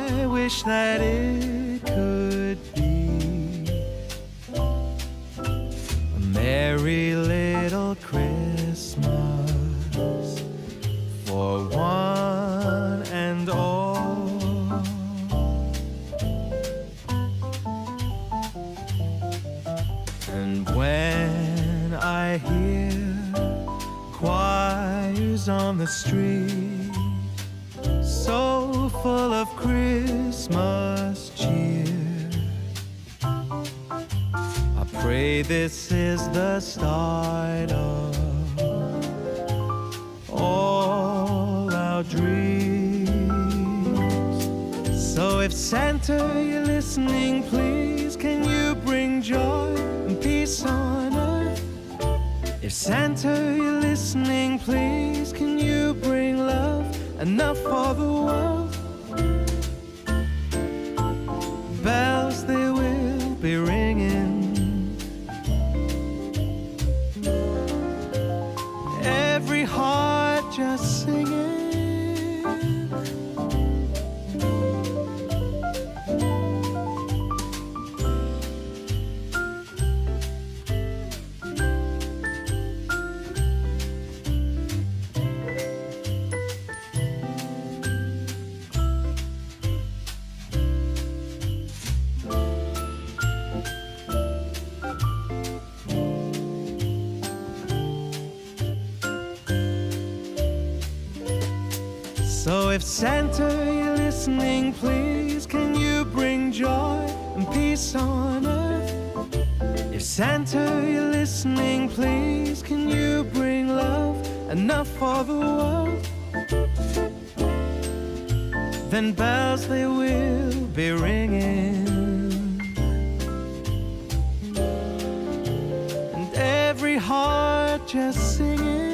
I wish that it could be a merry little Christmas for one and all. And when I hear choirs on the street, so full of Christmas cheer, I pray this is the start of all our dreams. So if Santa, you're listening, please, can you bring joy and peace on earth? If Santa, you're listening, please, can you bring love enough for the world? Bells, they will be ringing, every heart just singing. So if Santa, you're listening, please, can you bring joy and peace on earth? If Santa, you're listening, please, can you bring love enough for the world? Then bells, they will be ringing, and every heart just singing.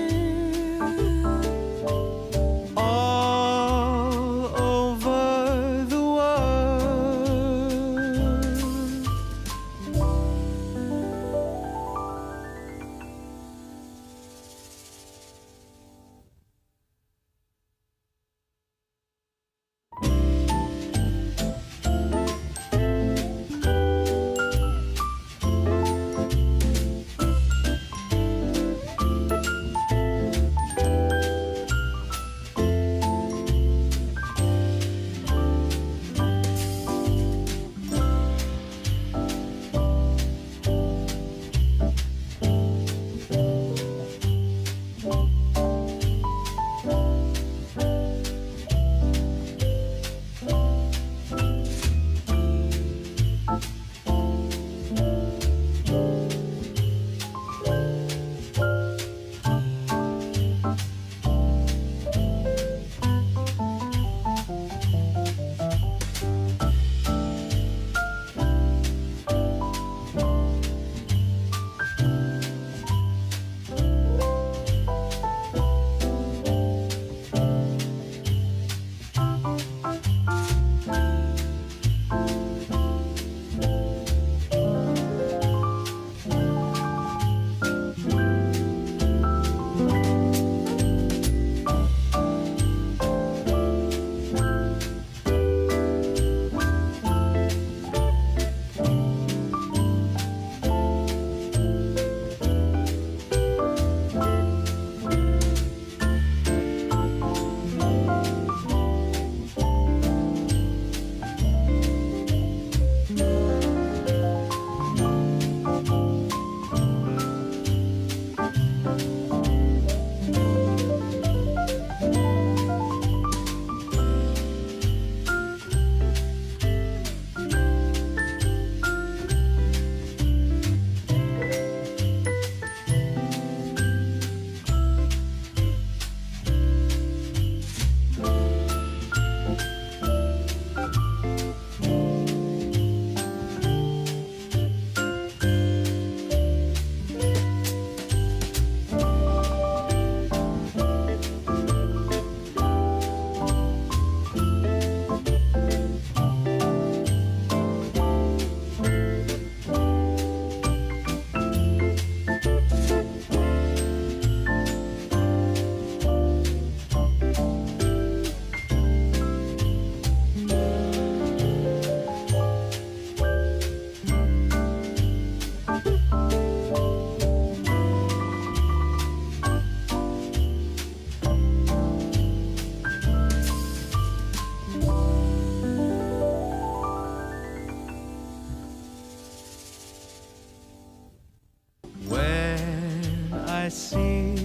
I see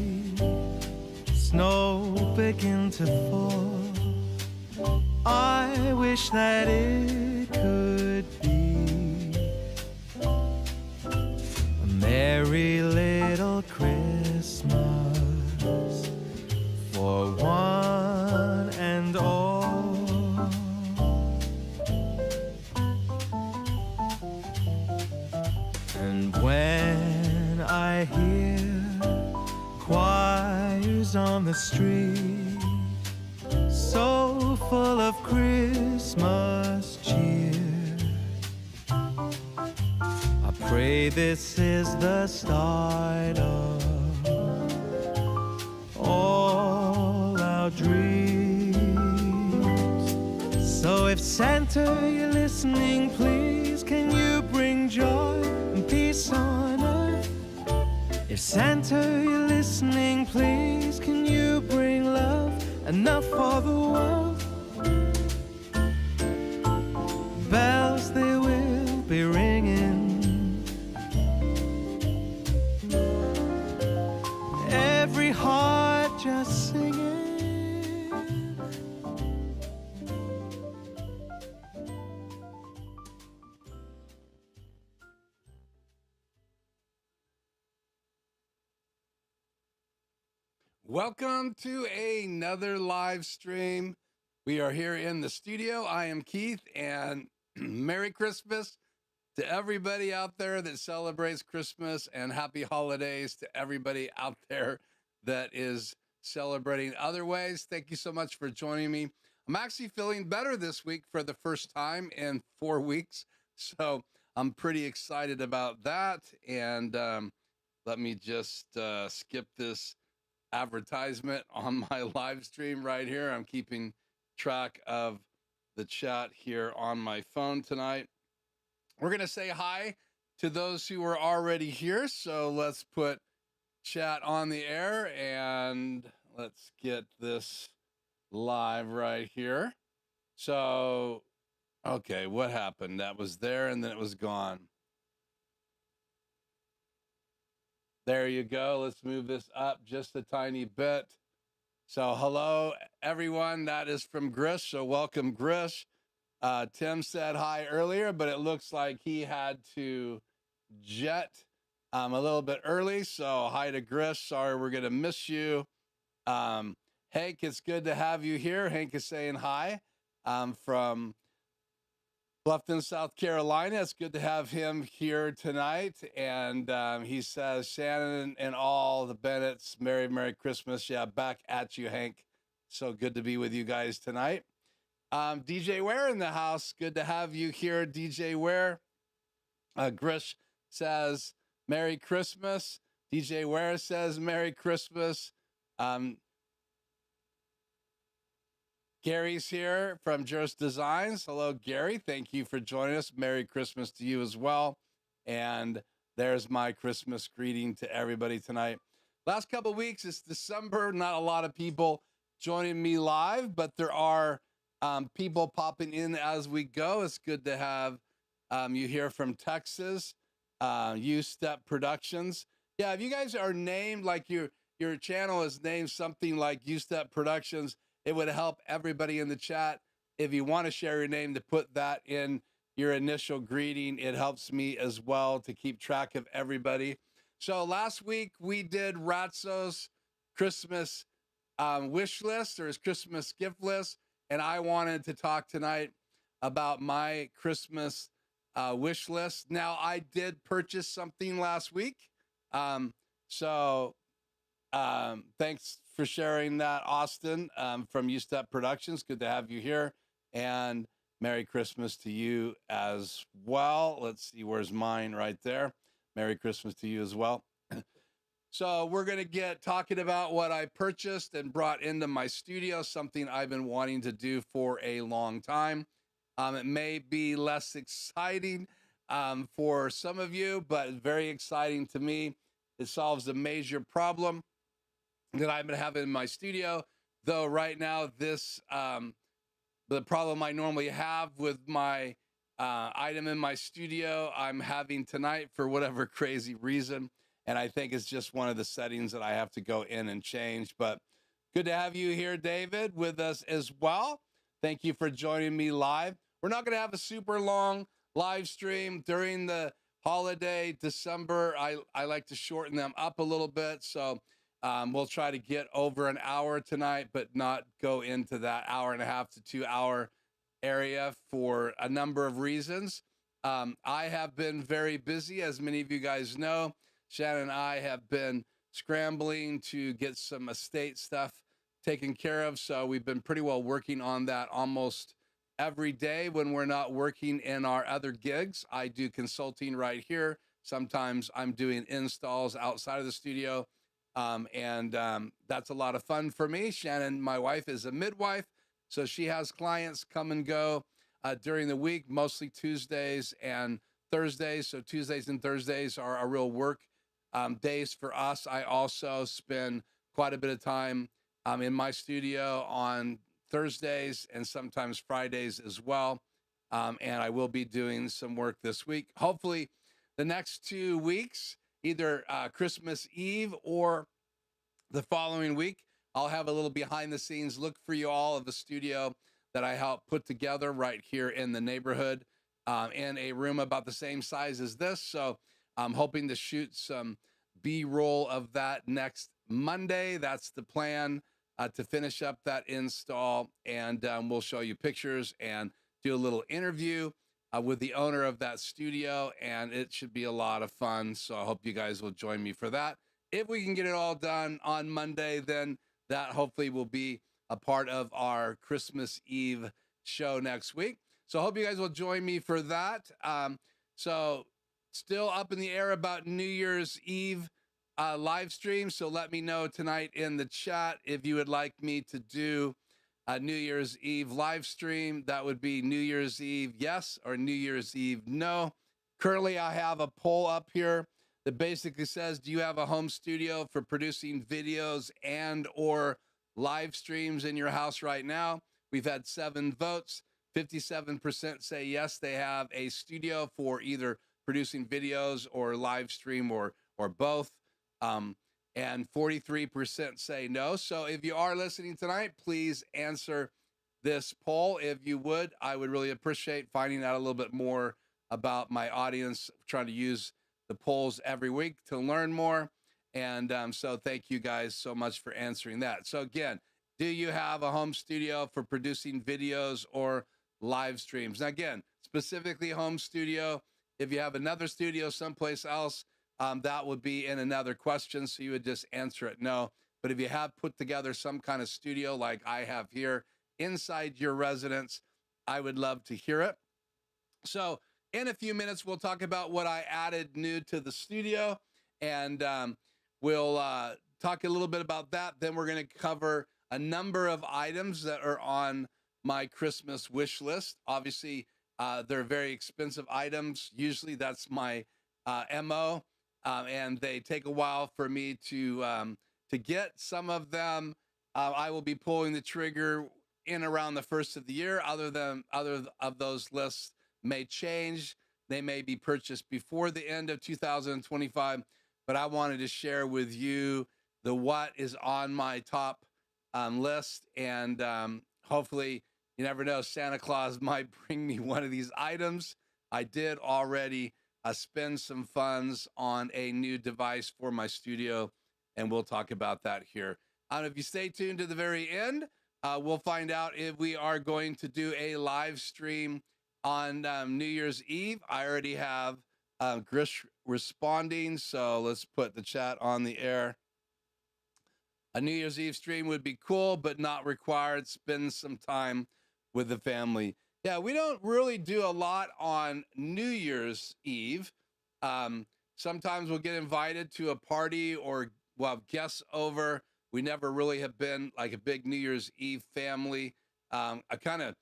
snow begin to fall, I wish that it could be a merry little Christmas for one and all. And when I hear choirs on the street, so full of Christmas cheer, I pray this is the start of all our dreams. So if Santa, you're listening, please can you bring joy and peace on earth? If Santa, you're listening, please can you bring love enough for the world? Bells they will be ringing, every heart just singing. Welcome to another live stream. We are here in the studio. I am Keith, and Merry Christmas to everybody out there that celebrates Christmas, and happy holidays to everybody out there that is celebrating other ways. Thank you so much for joining me. I'm actually feeling better this week for the first time in 4 weeks, so I'm pretty excited about that. And let me just skip this advertisement on my live stream right here. I'm keeping track of the chat here on my phone tonight. We're going to say hi to those who are already here. So let's put chat on the air and let's get this live right here. So, okay, what happened? That was there and then it was gone. There you go. Let's move this up just a tiny bit. So hello, everyone. That is from Grish. So welcome, Grish. Tim said hi earlier, but it looks like he had to jet a little bit early. So hi to Grish. Sorry, we're going to miss you. Hank, it's good to have you here. Hank is saying hi from Bluffton, South Carolina. It's good to have him here tonight. And he says, Shannon and all the Bennetts, Merry Christmas. Yeah, back at you, Hank. So good to be with you guys tonight. DJ Ware in the house. Good to have you here, DJ Ware. Grish says, Merry Christmas. DJ Ware says, Merry Christmas. Gary's here from Juris Designs. Hello, Gary. Thank you for joining us. Merry Christmas to you as well. And there's my Christmas greeting to everybody tonight. Last couple of weeks, it's December. Not a lot of people joining me live, but there are people popping in as we go. It's good to have you here from Texas, U-Step Productions. Yeah, if you guys are named, like your channel is named something like U-Step Productions, it would help everybody in the chat. If you want to share your name, to put that in your initial greeting, it helps me as well to keep track of everybody. So last week we did Ratso's Christmas wish list, or his Christmas gift list. And I wanted to talk tonight about my Christmas wish list. Now, I did purchase something last week. Thanks for sharing that, Austin, from U-Step Productions. Good to have you here. And Merry Christmas to you as well. Let's see, where's mine right there? Merry Christmas to you as well. So we're going to get talking about what I purchased and brought into my studio, something I've been wanting to do for a long time. It may be less exciting for some of you, but very exciting to me. It solves a major problem that I've been having in my studio, though right now this the problem I normally have with my item in my studio, I'm having tonight for whatever crazy reason. And I think it's just one of the settings that I have to go in and change. But good to have you here, David, with us as well. Thank you for joining me live. We're not going to have a super long live stream during the holiday December. I like to shorten them up a little bit. So we'll try to get over an hour tonight, but not go into that hour and a half to 2 hour area for a number of reasons. I have been very busy, as many of you guys know. Shannon and I have been scrambling to get some estate stuff taken care of. So we've been pretty well working on that almost every day when we're not working in our other gigs. I do consulting right here. Sometimes I'm doing installs outside of the studio. That's a lot of fun for me. Shannon, my wife, is a midwife, so she has clients come and go during the week, mostly Tuesdays and Thursdays. So Tuesdays and Thursdays are real work days for us. I also spend quite a bit of time in my studio on Thursdays and sometimes Fridays as well. And I will be doing some work this week. Hopefully the next 2 weeks, either Christmas Eve or the following week, I'll have a little behind the scenes look for you all of the studio that I helped put together right here in the neighborhood in a room about the same size as this. So I'm hoping to shoot some B-roll of that next Monday. That's the plan, to finish up that install. And we'll show you pictures and do a little interview with the owner of that studio. And it should be a lot of fun. So I hope you guys will join me for that. If we can get it all done on Monday, then that hopefully will be a part of our Christmas Eve show next week. So I hope you guys will join me for that. So still up in the air about New Year's Eve live stream. So let me know tonight in the chat if you would like me to do a New Year's Eve live stream. That would be New Year's Eve yes or New Year's Eve no. Currently, I have a poll up here that basically says, do you have a home studio for producing videos and or live streams in your house right now? We've had 7 votes. 57% say yes, they have a studio for either producing videos or live stream or both. And 43% say no. So if you are listening tonight, please answer this poll. If you would, I would really appreciate finding out a little bit more about my audience, trying to use the polls every week to learn more. And so thank you guys so much for answering that. So again, do you have a home studio for producing videos or live streams? Now again, specifically home studio. If you have another studio someplace else, that would be in another question. So you would just answer it no. But if you have put together some kind of studio like I have here inside your residence, I would love to hear it. So in a few minutes, we'll talk about what I added new to the studio, and we'll talk a little bit about that. Then we're going to cover a number of items that are on my Christmas wish list. Obviously, they're very expensive items. Usually that's my MO, and they take a while for me to get some of them. I will be pulling the trigger in around the first of the year. Other of those lists may change. They may be purchased before the end of 2025, but I wanted to share with you the what is on my top list. And hopefully, you never know, Santa Claus might bring me one of these items. I did already spend some funds on a new device for my studio, and we'll talk about that here. If you stay tuned to the very end, we'll find out if we are going to do a live stream on New Year's Eve. I already have Grish responding, so let's put the chat on the air. A New Year's Eve stream would be cool, but not required. Spend some time with the family. Yeah, we don't really do a lot on New Year's Eve. Sometimes we'll get invited to a party or we'll have guests over. We never really have been like a big New Year's Eve family. I kind of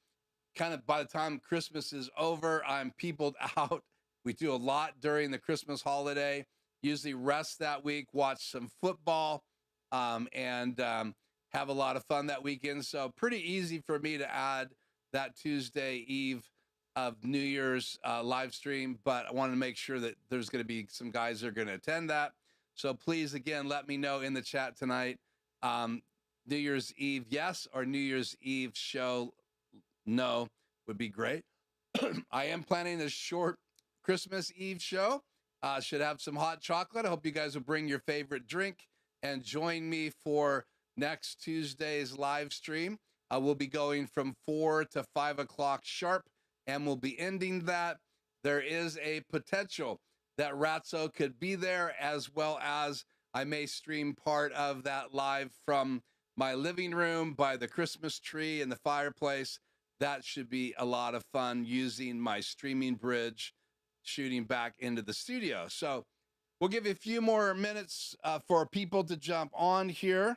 by the time Christmas is over, I'm peopled out. We do a lot during the Christmas holiday, usually rest that week, watch some football, and have a lot of fun that weekend. So pretty easy for me to add that Tuesday Eve of New Year's live stream, but I wanted to make sure that there's going to be some guys that are going to attend that. So please, again, let me know in the chat tonight. New Year's Eve, yes, or New Year's Eve show, no, would be great. I am planning a short Christmas Eve show. Should have some hot chocolate. I hope you guys will bring your favorite drink and join me for next Tuesday's live stream. We'll be going from 4 to 5 o'clock sharp, and we'll be ending that. There is a potential that Ratso could be there, as well as I may stream part of that live from my living room by the Christmas tree and the fireplace. That should be a lot of fun using my streaming bridge, shooting back into the studio. So we'll give you a few more minutes for people to jump on here.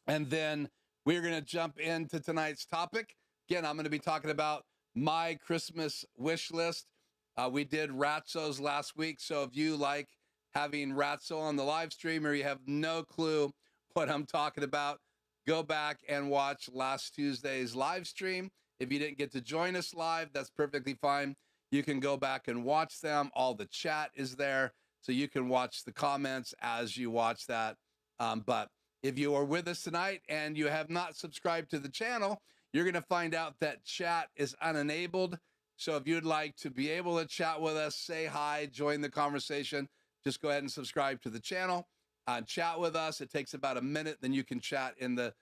And then we're going to jump into tonight's topic. Again, I'm going to be talking about my Christmas wish list. We did Ratsos last week. So if you like having Ratso on the live stream, or you have no clue what I'm talking about, go back and watch last Tuesday's live stream. If you didn't get to join us live, that's perfectly fine. You can go back and watch them. All the chat is there, so you can watch the comments as you watch that. But if you are with us tonight and you have not subscribed to the channel, you're going to find out that chat is unenabled. So if you'd like to be able to chat with us, say hi, join the conversation, just go ahead and subscribe to the channel. Chat with us. It takes about a minute. Then you can chat in the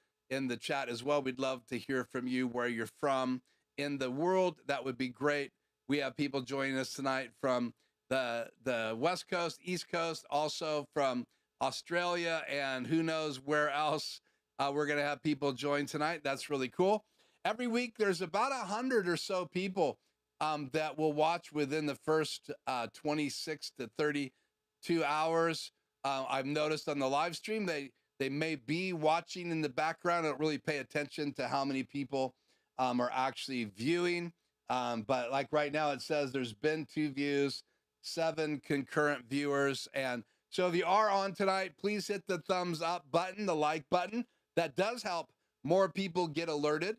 chat as well. We'd love to hear from you, where you're from in the world. That would be great. We have people joining us tonight from the West Coast, East Coast, also from Australia, and who knows where else we're going to have people join tonight. That's really cool. Every week, there's about 100 or so people that will watch within the first 26 to 32 hours. I've noticed on the live stream, they may be watching in the background. I don't really pay attention to how many people are actually viewing. But like right now, it says there's been 2 views, 7 concurrent viewers. And so if you are on tonight, please hit the thumbs up button, the like button. That does help more people get alerted.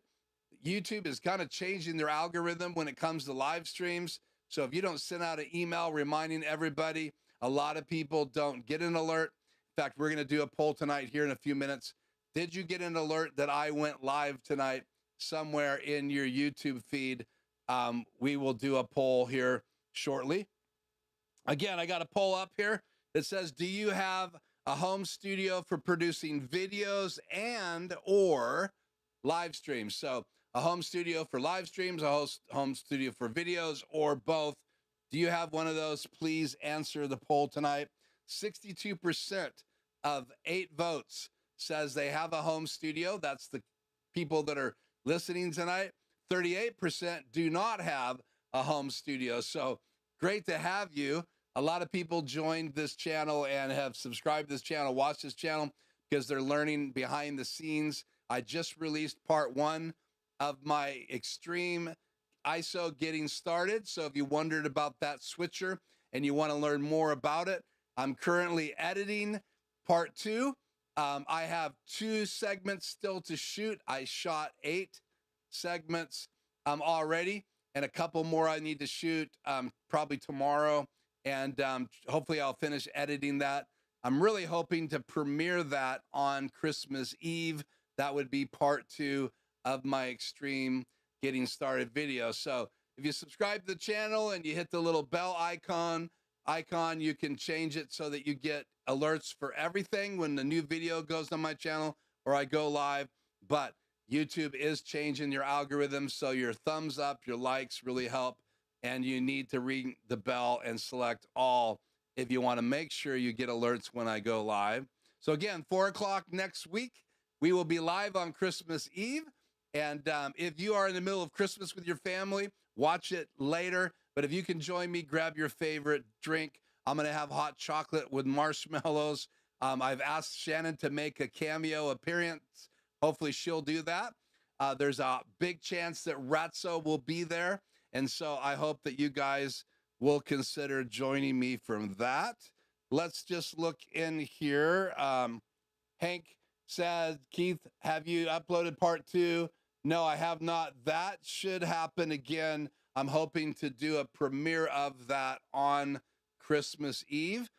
YouTube is kind of changing their algorithm when it comes to live streams. So if you don't send out an email reminding everybody, a lot of people don't get an alert. In fact, we're going to do a poll tonight here in a few minutes. Did you get an alert that I went live tonight somewhere in your YouTube feed? We will do a poll here shortly. Again, I got a poll up here that says, do you have a home studio for producing videos and or live streams? So a home studio for live streams, a home studio for videos, or both. Do you have one of those? Please answer the poll tonight. 62% of 8 votes says they have a home studio. That's the people that are listening tonight. 38% do not have a home studio. So great to have you. A lot of people joined this channel and have subscribed to this channel, watched this channel, because they're learning behind the scenes. I just released part 1 of my extreme ISO getting started. So if you wondered about that switcher and you want to learn more about it, I'm currently editing part 2. I have 2 segments still to shoot. I shot 8 segments already, and a couple more I need to shoot probably tomorrow. And hopefully I'll finish editing that. I'm really hoping to premiere that on Christmas Eve. That would be part 2 of my extreme getting started video. So if you subscribe to the channel and you hit the little bell icon, you can change it so that you get alerts for everything when the new video goes on my channel or I go live. But YouTube is changing your algorithm, so your thumbs up, your likes really help. And you need to ring the bell and select all if you want to make sure you get alerts when I go live. So again, 4 o'clock next week, we will be live on Christmas Eve. And if you are in the middle of Christmas with your family, watch it later. But if you can join me, grab your favorite drink. I'm going to have hot chocolate with marshmallows. I've asked Shannon to make a cameo appearance. Hopefully she'll do that. There's a big chance that Ratso will be there. And so I hope that you guys will consider joining me from that. Let's just look in here. Hank said, Keith, have you uploaded part 2? No, I have not. That should happen again. I'm hoping to do a premiere of that on Christmas Eve.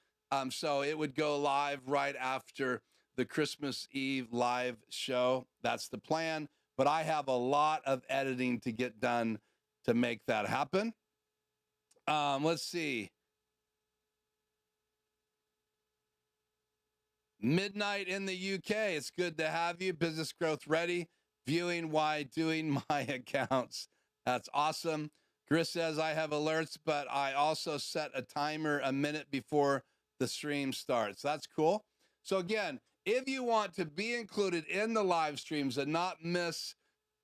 So it would go live right after the Christmas Eve live show. That's the plan. But I have a lot of editing to get done to make that happen. Let's see. Midnight in the UK. It's good to have you. Business growth ready. Viewing while doing my accounts. That's awesome. Chris says, I have alerts, but I also set a timer a minute before the stream starts. That's cool. So again, if you want to be included in the live streams and not miss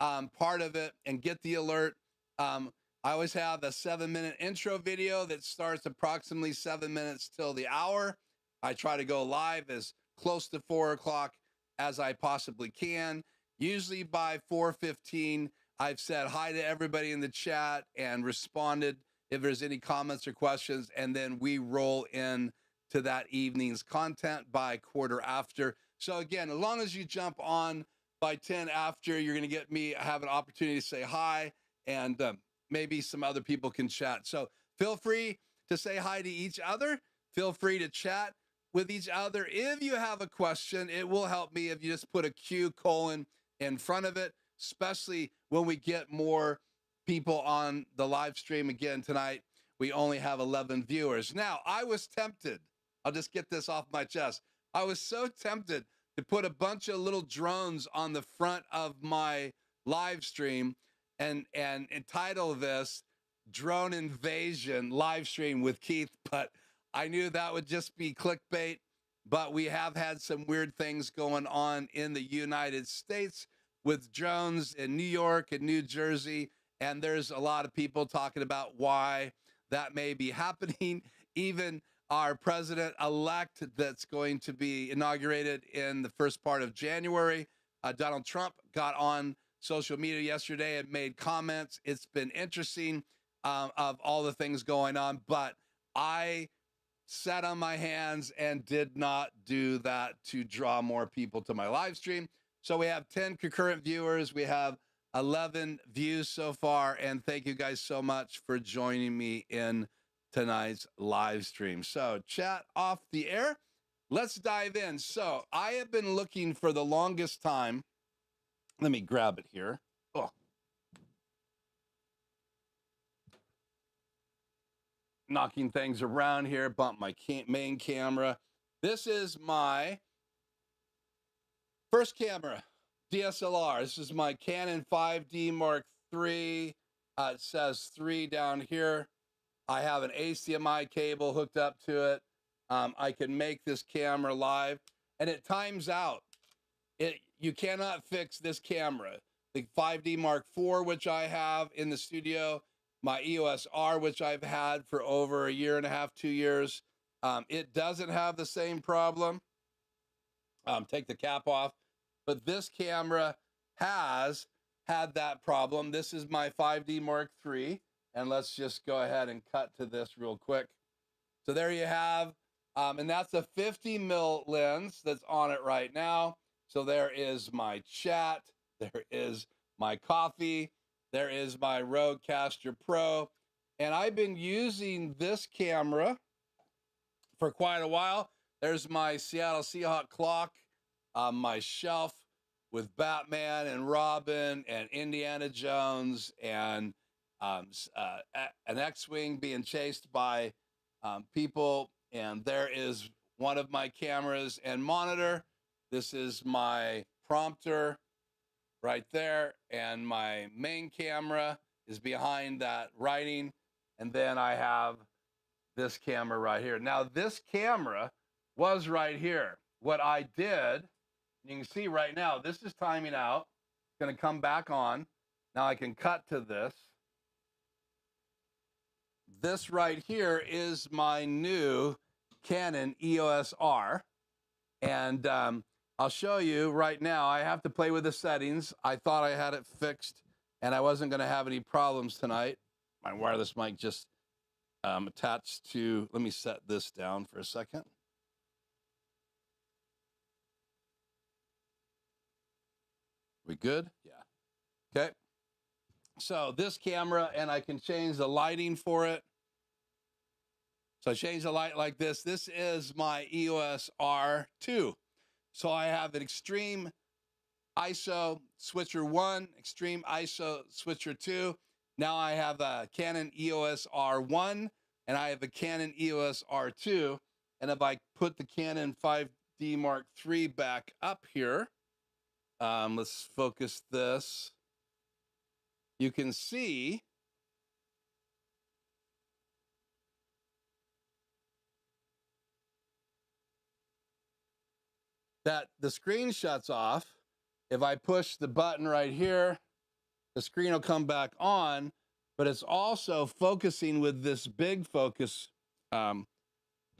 part of it and get the alert, I always have a 7-minute intro video that starts approximately 7 minutes till the hour. I try to go live as close to 4 o'clock as I possibly can. Usually by 4:15, I've said hi to everybody in the chat and responded if there's any comments or questions, and then we roll in to that evening's content by quarter after. So again, as long as you jump on by 10 after, you're going to get me, have an opportunity to say hi, and maybe some other people can chat. So feel free to say hi to each other. Feel free to chat with each other. If you have a question, it will help me if you just put a Q : in front of it, especially when we get more people on the live stream. Again, tonight, we only have 11 viewers. Now, I was tempted. I'll just get this off my chest. I was so tempted to put a bunch of little drones on the front of my live stream and entitle this Drone Invasion live stream with Keith, but I knew that would just be clickbait. But we have had some weird things going on in the United States with drones in New York and New Jersey. And there's a lot of people talking about why that may be happening. Even our president-elect that's going to be inaugurated in the first part of January, Donald Trump, got on social media yesterday and made comments. It's been interesting of all the things going on. But I sat on my hands and did not do that to draw more people to my live stream. So we have 10 concurrent viewers. We have 11 views so far. And thank you guys so much for joining me in tonight's live stream. So chat off the air. Let's dive in. So I have been looking for the longest time. Let me grab it here. Oh. Knocking things around here, bump my main camera. This is my first camera, DSLR. This is my Canon 5D Mark III. It says 3 down here. I have an HDMI cable hooked up to it. I can make this camera live, and it times out. You cannot fix this camera. The 5D Mark IV, which I have in the studio, my EOS R, which I've had for over 1.5 years, 2 years, it doesn't have the same problem. Take the cap off. But this camera has had that problem. This is my 5D Mark III. And let's just go ahead and cut to this real quick. So there you have, and that's a 50 mil lens that's on it right now. So there is my chat. There is my coffee. There is my Rodecaster Pro. And I've been using this camera for quite a while. There's my Seattle Seahawk clock, my shelf with Batman and Robin and Indiana Jones and an X-Wing being chased by people. And there is one of my cameras and monitor. This is my prompter right there, and my main camera is behind that writing, and then I have this camera right here. Now, this camera was right here. What I did, you can see right now, this is timing out. It's going to come back on. Now I can cut to this. This right here is my new Canon EOS R, and I'll show you right now. I have to play with the settings. I thought I had it fixed and I wasn't going to have any problems tonight. My wireless mic just attached to, let me set this down for a second. We good? Yeah. Okay. So this camera, and I can change the lighting for it. So I change the light like this. This is my EOS R2. So I have an extreme ISO switcher 1, extreme ISO switcher 2. Now I have a Canon EOS R1 and I have a Canon EOS R2. And if I put the Canon 5D Mark III back up here, let's focus this. You can see that the screen shuts off. If I push the button right here, the screen will come back on, but it's also focusing with this big focus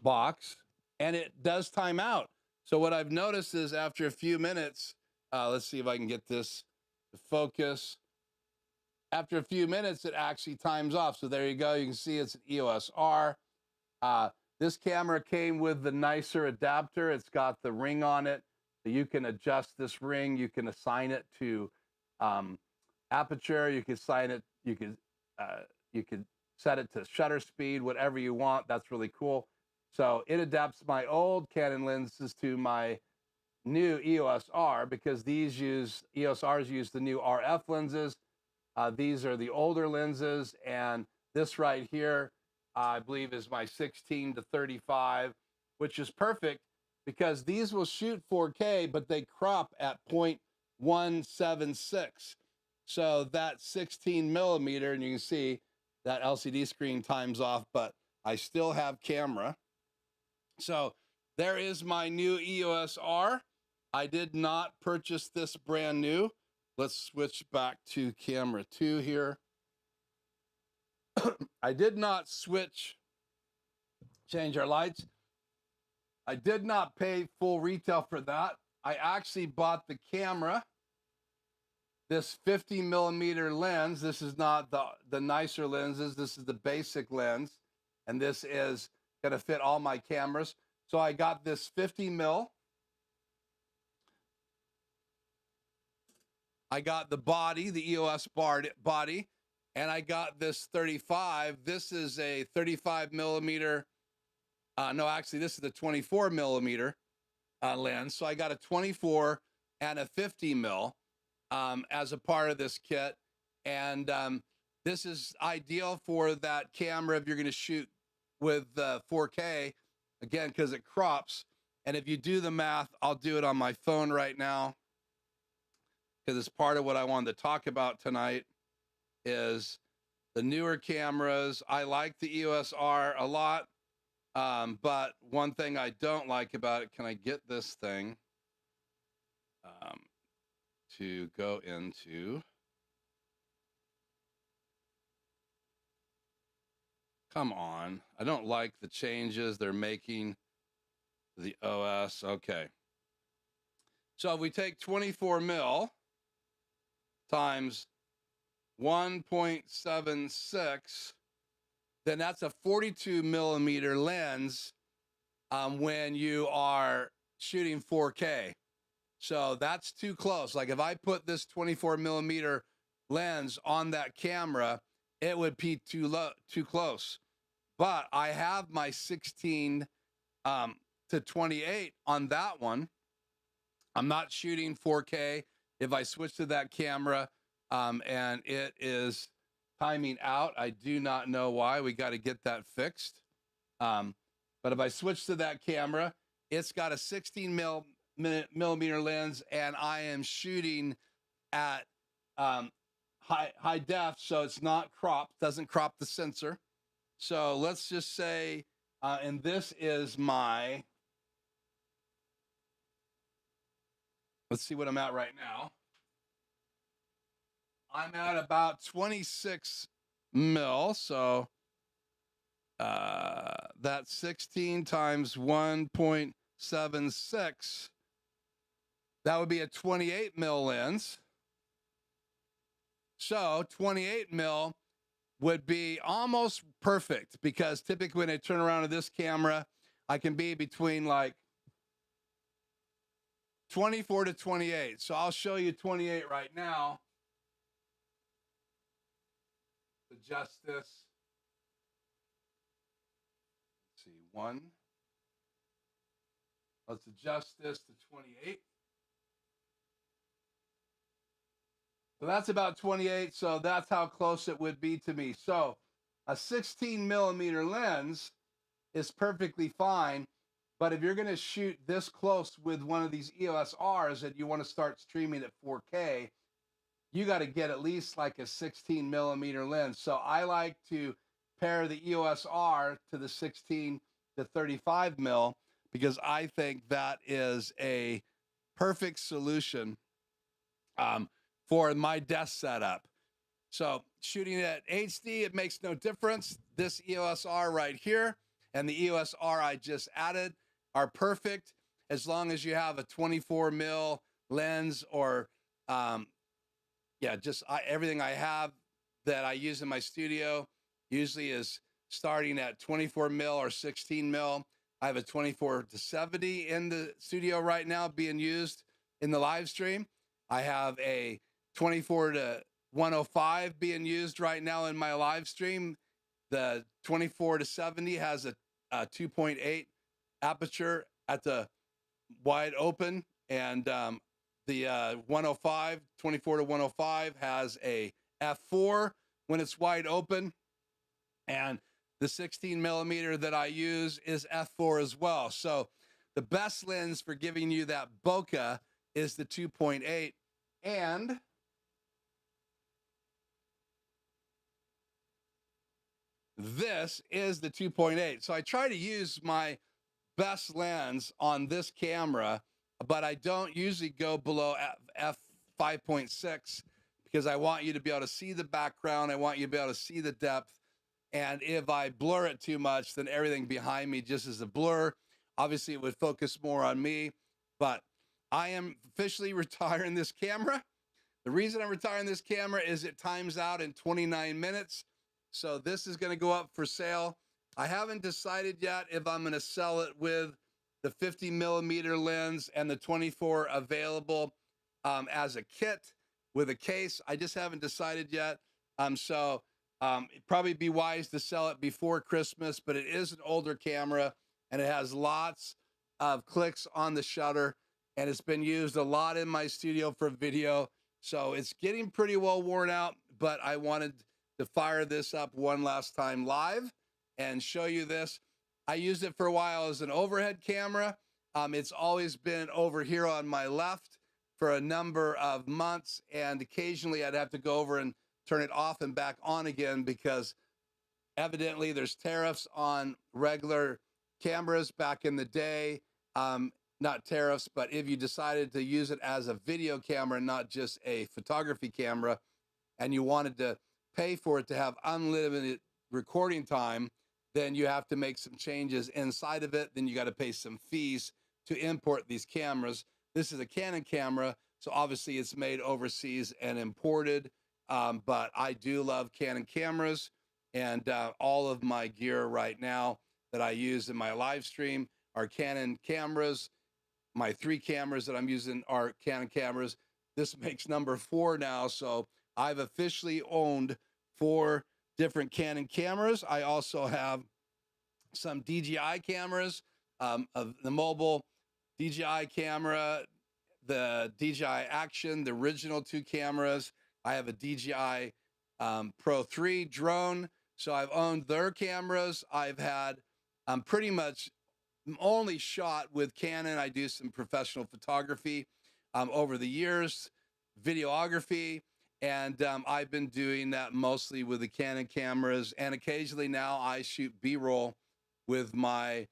box, and it does time out. So what I've noticed is after a few minutes, let's see if I can get this to focus. After a few minutes, it actually times off. So there you go. You can see it's an EOS R. This camera came with the nicer adapter. It's got the ring on it. So you can adjust this ring. You can assign it to aperture. You can assign it. You can set it to shutter speed, whatever you want. That's really cool. So it adapts my old Canon lenses to my new EOS R, because these EOS Rs use the new RF lenses. These are the older lenses, and this right here, I believe, is my 16 to 35, which is perfect because these will shoot 4K, but they crop at 0.176. So that 16 millimeter, and you can see that LCD screen times off, but I still have camera. So there is my new EOS R. I did not purchase this brand new. Let's switch back to camera 2 here. I did not change our lights. I did not pay full retail for that. I actually bought the camera, this 50 millimeter lens. This is not the nicer lenses. This is the basic lens. And this is gonna fit all my cameras. So I got this 50 mil. I got the body, the EOS body, and I got this 35. This is a 35 millimeter. No, actually, this is the 24 millimeter lens. So I got a 24 and a 50 mil as a part of this kit. And this is ideal for that camera if you're going to shoot with 4K, again, because it crops. And if you do the math, I'll do it on my phone right now, because it's part of what I wanted to talk about tonight is the newer cameras. I like the EOS R a lot, but one thing I don't like about it, can I get this thing to go into? Come on. I don't like the changes they're making to the OS. Okay. So if we take 24 mil times 1.76, then that's a 42 millimeter lens when you are shooting 4K. So that's too close. Like if I put this 24 millimeter lens on that camera, it would be too close. But I have my 16 to 28 on that one. I'm not shooting 4K. If I switch to that camera and it is timing out, I do not know why. We got to get that fixed. But if I switch to that camera, it's got a 16 millimeter lens, and I am shooting at high def, so it's not cropped, doesn't crop the sensor. So let's just say, and this is my, let's see what I'm at right now. I'm at about 26 mil. So that's 16 times 1.76. That would be a 28 mil lens. So 28 mil would be almost perfect, because typically when I turn around to this camera, I can be between like 24 to 28. So I'll show you 28 right now. Adjust this. one. Let's adjust this to 28. So that's about 28. So that's how close it would be to me. So a 16 millimeter lens is perfectly fine. But if you're going to shoot this close with one of these EOS Rs and you want to start streaming at 4K, you got to get at least like a 16 millimeter lens. So I like to pair the EOS R to the 16 to 35 mil because I think that is a perfect solution for my desk setup. So shooting at HD, it makes no difference. This EOS R right here and the EOS R I just added are perfect as long as you have a 24 mil lens or everything I have that I use in my studio usually is starting at 24 mil or 16 mil. I have a 24 to 70 in the studio right now being used in the live stream. I have a 24 to 105 being used right now in my live stream. The 24 to 70 has a 2.8 aperture at the wide open, and the 105, 24 to 105 has a f4 when it's wide open, and the 16 millimeter that I use is f4 as well. So the best lens for giving you that bokeh is the 2.8, and this is the 2.8. So I try to use my best lens on this camera, but I don't usually go below f5.6 because I want you to be able to see the background. I want you to be able to see the depth. And if I blur it too much, then everything behind me just is a blur. Obviously, it would focus more on me, but I am officially retiring this camera. The reason I'm retiring this camera is it times out in 29 minutes. So this is going to go up for sale. I haven't decided yet if I'm going to sell it with the 50 millimeter lens and the 24 available as a kit with a case. I just haven't decided yet. It'd probably be wise to sell it before Christmas, but it is an older camera and it has lots of clicks on the shutter, and it's been used a lot in my studio for video. So it's getting pretty well worn out, but I wanted to fire this up one last time live and show you this. I used it for a while as an overhead camera. It's always been over here on my left for a number of months, and occasionally I'd have to go over and turn it off and back on again because evidently there's tariffs on regular cameras back in the day. Not tariffs, but if you decided to use it as a video camera, not just a photography camera, and you wanted to pay for it to have unlimited recording time, then you have to make some changes inside of it. Then you got to pay some fees to import these cameras. This is a Canon camera, so obviously it's made overseas and imported. But I do love Canon cameras, and all of my gear right now that I use in my live stream are Canon cameras. My 3 cameras that I'm using are Canon cameras. This makes number 4 now, so I've officially owned 4 different Canon cameras. I also have some DJI cameras, of the mobile DJI camera, the DJI Action, the original 2 cameras. I have a DJI Pro 3 drone, so I've owned their cameras. I've had pretty much only shot with Canon. I do some professional photography over the years, videography, and I've been doing that mostly with the Canon cameras, and occasionally now I shoot B-roll with my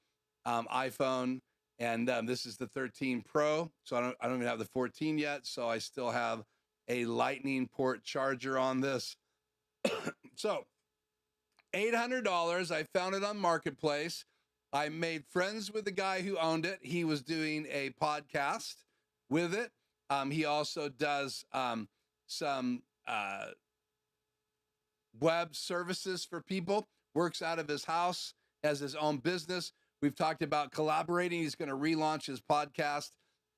iPhone, and this is the 13 Pro, so I don't even have the 14 yet, so I still have a lightning port charger on this. So $800, I found it on Marketplace. I made friends with the guy who owned it. He was doing a podcast with it. He also does some web services for people, works out of his house, has his own business. We've talked about collaborating. He's going to relaunch his podcast.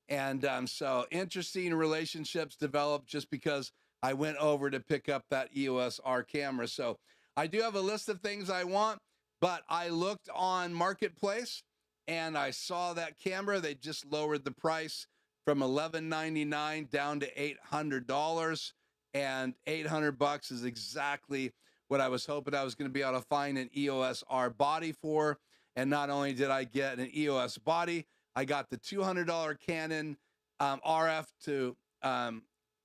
And so interesting relationships developed just because I went over to pick up that EOS R camera. So I do have a list of things I want. But I looked on Marketplace and I saw that camera. They just lowered the price from $11.99 down to $800, and $800 is exactly what I was hoping I was going to be able to find an EOS R body for. And not only did I get an EOS body, I got the $200 Canon RF to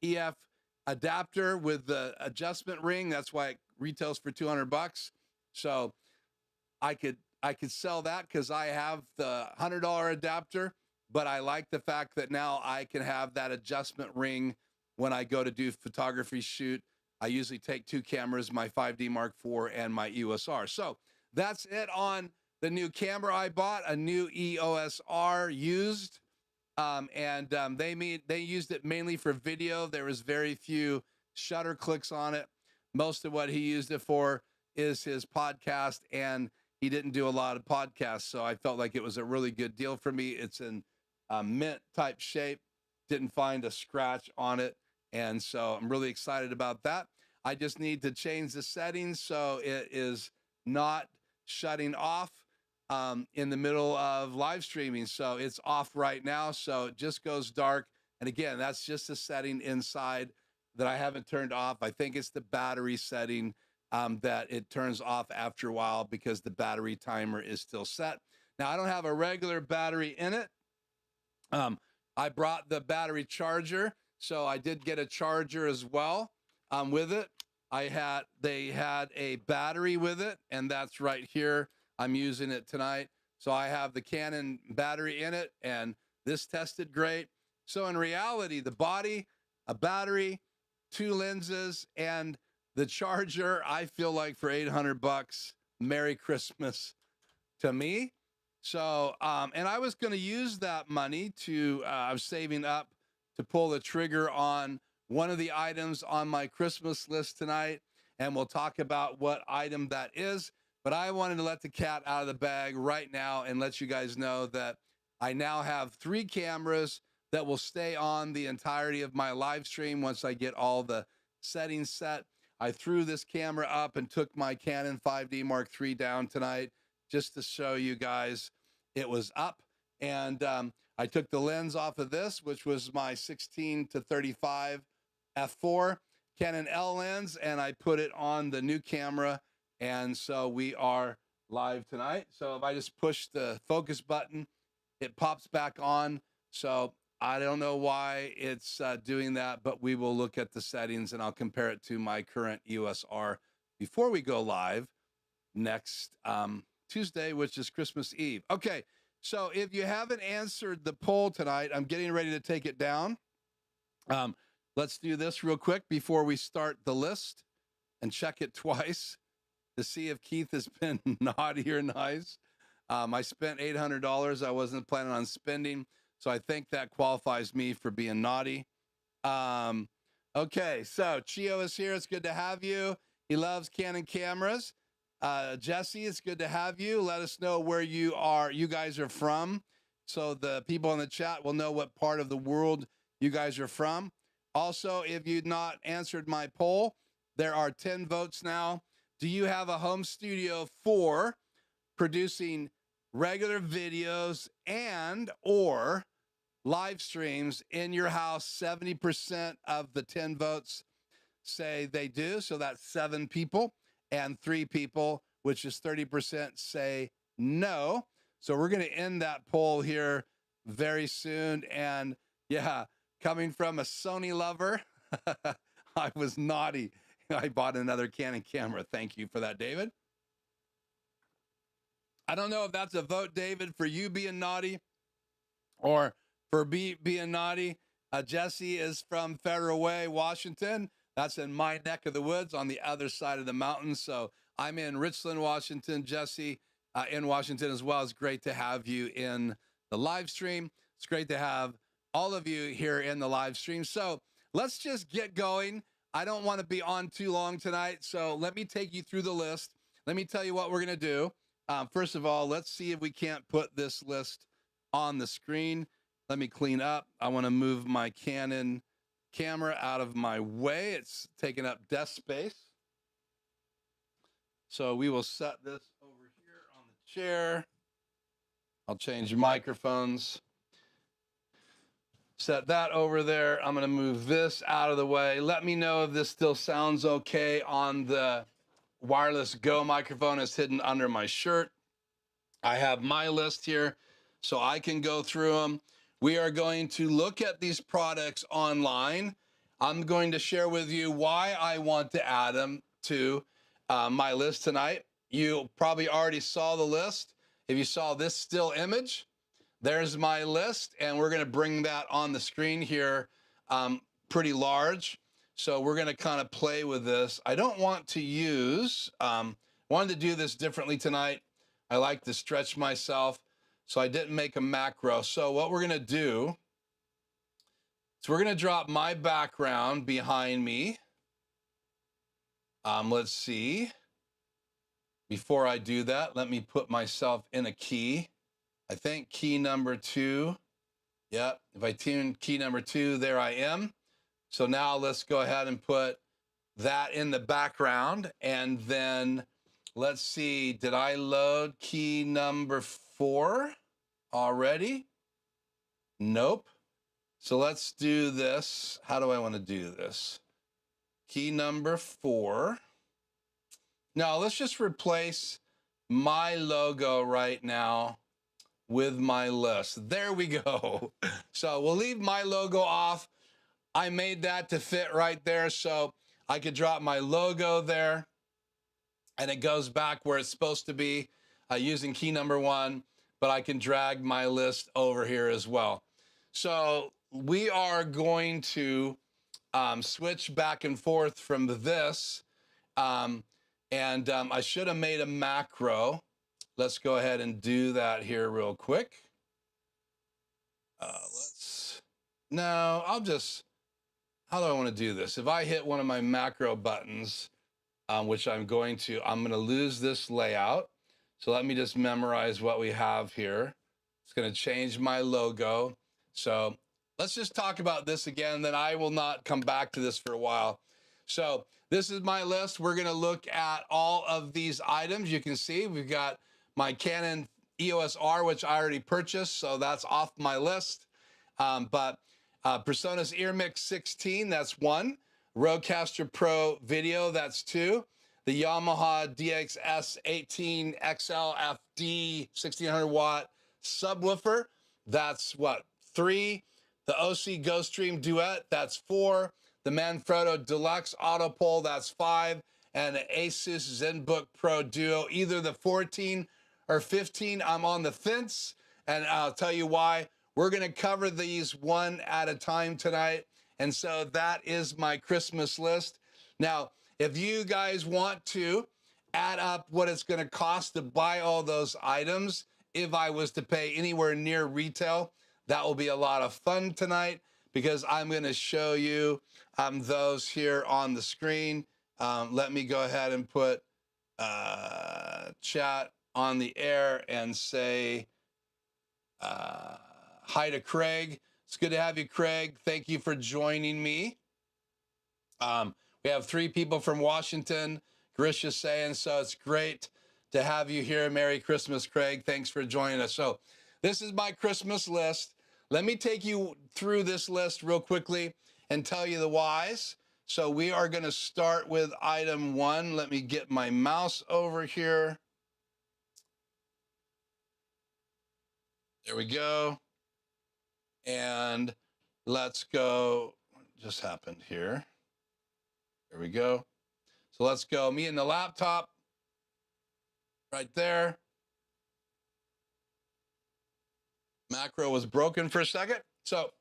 EF adapter with the adjustment ring. That's why it retails for $200. So I could sell that because I have the $100 adapter, but I like the fact that now I can have that adjustment ring when I go to do photography shoot. I usually take two cameras, my 5D Mark IV and my EOS R. So that's it on the new camera I bought, a new EOS R used. They used it mainly for video. There was very few shutter clicks on it. Most of what he used it for is his podcast, and he didn't do a lot of podcasts, so I felt like it was a really good deal for me. It's in mint type shape, didn't find a scratch on it, and so I'm really excited about that. I just need to change the settings so it is not shutting off in the middle of live streaming. So it's off right now, so it just goes dark. And again, that's just a setting inside that I haven't turned off. I think it's the battery setting that it turns off after a while because the battery timer is still set. Now, I don't have a regular battery in it. I brought the battery charger, so I did get a charger as well with it. They had a battery with it, and that's right here. I'm using it tonight. So I have the Canon battery in it, and this tested great. So in reality, the body, a battery, two lenses, and the charger, I feel like for $800, Merry Christmas to me. So, and I was going to use that money to, I was saving up to pull the trigger on one of the items on my Christmas list tonight. And we'll talk about what item that is. But I wanted to let the cat out of the bag right now and let you guys know that I now have 3 cameras that will stay on the entirety of my live stream once I get all the settings set. I threw this camera up and took my Canon 5D Mark III down tonight just to show you guys it was up. And I took the lens off of this, which was my 16-35 f4 Canon L lens, and I put it on the new camera. And so we are live tonight. So if I just push the focus button, it pops back on. So I don't know why it's doing that, but we will look at the settings and I'll compare it to my current EOS R before we go live next Tuesday, which is Christmas Eve. Okay, so if you haven't answered the poll tonight, I'm getting ready to take it down. Let's do this real quick before we start the list and check it twice to see if Keith has been naughty or nice. I spent $800 I wasn't planning on spending, so I think that qualifies me for being naughty. Okay, so Chio is here. It's good to have you. He loves Canon cameras. Jesse, it's good to have you. Let us know where you guys are from, so the people in the chat will know what part of the world you guys are from. Also, if you've not answered my poll, there are 10 votes now. Do you have a home studio for producing regular videos and or live streams in your house? 70% of the 10 votes say they do. So that's 7 people, and 3 people, which is 30%, say no. So we're going to end that poll here very soon. And yeah, coming from a Sony lover, I was naughty. I bought another Canon camera. Thank you for that, David. I don't know if that's a vote, David, for you being naughty or for being naughty. Jesse is from Federal Way, Washington. That's in my neck of the woods on the other side of the mountain. So I'm in Richland, Washington. Jesse in Washington as well. It's great to have you in the live stream. It's great to have all of you here in the live stream. So let's just get going. I don't want to be on too long tonight, so let me take you through the list. Let me tell you what we're going to do. First of all, let's see if we can't put this list on the screen. Let me clean up. I want to move my Canon camera out of my way. It's taking up desk space. So we will set this over here. share. I'll change your microphones. Set that over there. I'm going to move this out of the way. Let me know if this still sounds okay on the wireless Go microphone. It's hidden under my shirt. I have my list here so I can go through them. We are going to look at these products online. I'm going to share with you why I want to add them to my list tonight. You probably already saw the list. If you saw this still image, there's my list, and we're going to bring that on the screen here pretty large. So we're going to kind of play with this. I don't want to use, wanted to do this differently tonight. I like to stretch myself, so I didn't make a macro. So what we're going to do is we're going to drop my background behind me. Let's see. Before I do that, let me put myself in a key. I think key number 2. Yep, if I tune key number 2, there I am. So now let's go ahead and put that in the background. And then let's see, did I load key number 4 already? Nope. So let's do this. How do I want to do this? Key number 4. Now let's just replace my logo right now with my list. There we go. So we'll leave my logo off. I made that to fit right there, so I could drop my logo there, and it goes back where it's supposed to be using key number 1, but I can drag my list over here as well. So we are going to switch back and forth from this, and I should have made a macro. Let's go ahead and do that here real quick. I'll just, how do I want to do this? If I hit one of my macro buttons, which I'm going to lose this layout. So let me just memorize what we have here. It's going to change my logo. So let's just talk about this again, then I will not come back to this for a while. So this is my list. We're going to look at all of these items. You can see we've got my Canon EOS R, which I already purchased, so that's off my list. But PreSonus EarMix 16, that's 1. Rodecaster Pro Video, that's 2. The Yamaha DXS 18 XL FD 1600 watt subwoofer, that's what, 3. The OC GoStream Duet, that's 4. The Manfrotto Deluxe Autopole, that's 5. And the Asus Zenbook Pro Duo, either the 14 or 15. I'm on the fence, and I'll tell you why. We're going to cover these one at a time tonight, and so that is my Christmas list. Now, if you guys want to add up what it's going to cost to buy all those items, if I was to pay anywhere near retail, that will be a lot of fun tonight, because I'm going to show you those here on the screen. Let me go ahead and put chat on the air and say hi to Craig. It's good to have you, Craig. Thank you for joining me. We have 3 people from Washington. Grisha's saying, so it's great to have you here. Merry Christmas, Craig. Thanks for joining us. So this is my Christmas list. Let me take you through this list real quickly and tell you the whys. So we are going to start with item 1. Let me get my mouse over here. There we go. And let's go. What just happened here? There we go. So let's go. Me and the laptop right there. Macro was broken for a second. So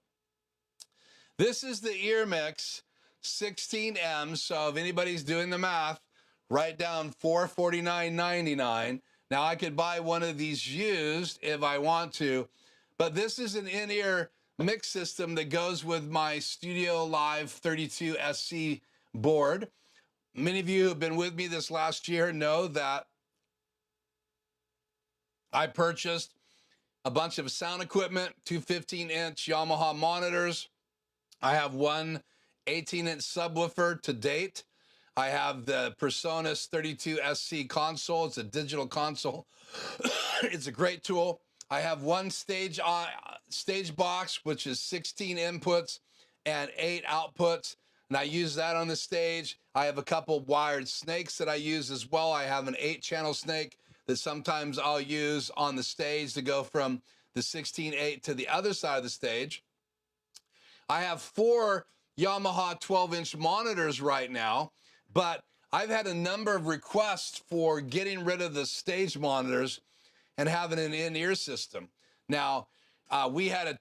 this is the EarMix 16M. So if anybody's doing the math, write down $449.99. Now I could buy one of these used if I want to, but this is an in-ear mix system that goes with my Studio Live 32 SC board. Many of you who have been with me this last year know that I purchased a bunch of sound equipment, 2 15-inch Yamaha monitors. I have one 18-inch subwoofer to date. I have the PreSonus 32SC console. It's a digital console. It's a great tool. I have one stage box, which is 16 inputs and 8 outputs, and I use that on the stage. I have a couple wired snakes that I use as well. I have an 8-channel snake that sometimes I'll use on the stage to go from the 16/8 to the other side of the stage. I have 4 Yamaha 12-inch monitors right now, but I've had a number of requests for getting rid of the stage monitors and having an in-ear system. Now, we had a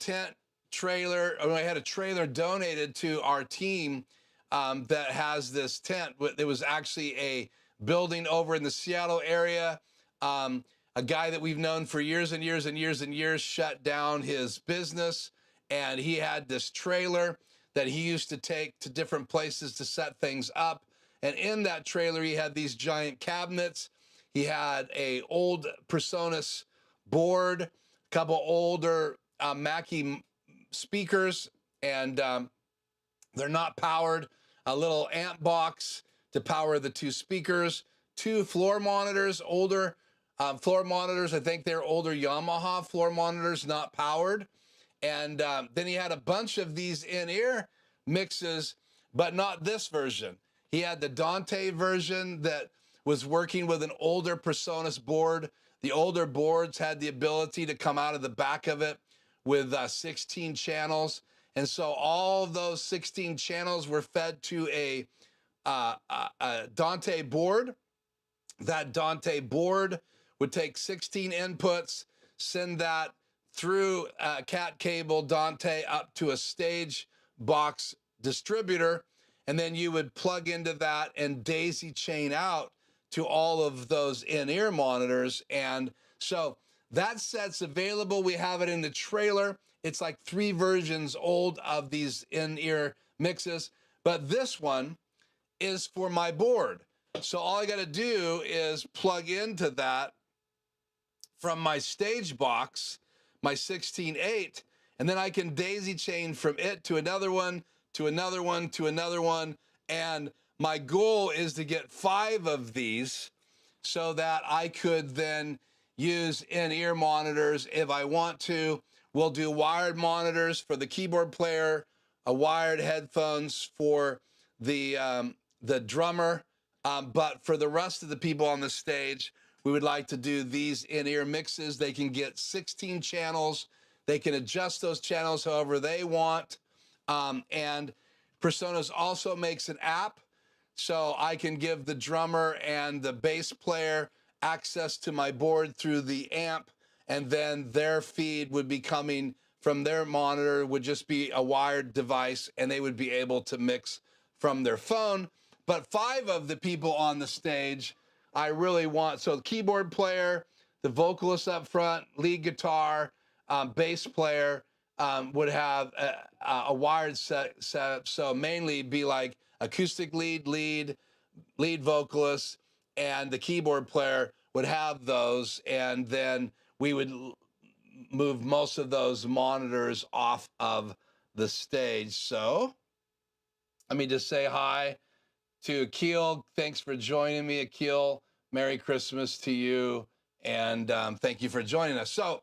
trailer donated to our team that has this tent. It was actually a building over in the Seattle area. A guy that we've known for years and years and years and years shut down his business, and he had this trailer that he used to take to different places to set things up. And in that trailer, he had these giant cabinets. He had a old PreSonus board, a couple older Mackie speakers, and they're not powered. A little amp box to power the 2 speakers, 2 floor monitors, older floor monitors. I think they're older Yamaha floor monitors, not powered. And then he had a bunch of these in-ear mixes, but not this version. He had the Dante version that was working with an older PreSonus board. The older boards had the ability to come out of the back of it with 16 channels. And so all of those 16 channels were fed to a Dante board. That Dante board would take 16 inputs, send that through a cat cable Dante up to a stage box distributor, and then you would plug into that and daisy chain out to all of those in-ear monitors. And so that set's available. We have it in the trailer. It's like 3 versions old of these in-ear mixes, but this one is for my board. So all I got to do is plug into that from my stage box, my 16/8, and then I can daisy chain from it to another one, to another one, to another one. And my goal is to get 5 of these so that I could then use in-ear monitors if I want to. We'll do wired monitors for the keyboard player, a wired headphones for the drummer. But for the rest of the people on the stage, we would like to do these in-ear mixes. They can get 16 channels. They can adjust those channels however they want. And PreSonus also makes an app, so I can give the drummer and the bass player access to my board through the amp, and then their feed would be coming from their monitor, would just be a wired device, and they would be able to mix from their phone. But 5 of the people on the stage, I really want, so the keyboard player, the vocalist up front, lead guitar, bass player would have a wired setup. So mainly be like acoustic lead vocalist, and the keyboard player would have those. And then we would move most of those monitors off of the stage. So let me just say hi to Akil. Thanks for joining me, Akil. Merry Christmas to you, and thank you for joining us. So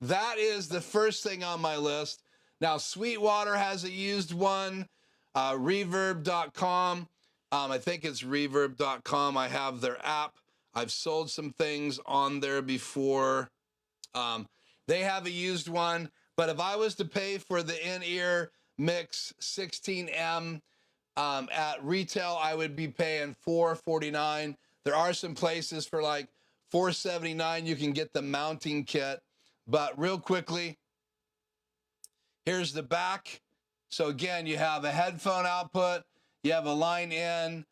that is the first thing on my list. Now, Sweetwater has a used one, reverb.com. I think it's reverb.com. I have their app. I've sold some things on there before. They have a used one, but if I was to pay for the in-ear mix 16M, at retail, I would be paying $449. There are some places for like $479. You can get the mounting kit. But real quickly, here's the back. So again, you have a headphone output. You have a line in,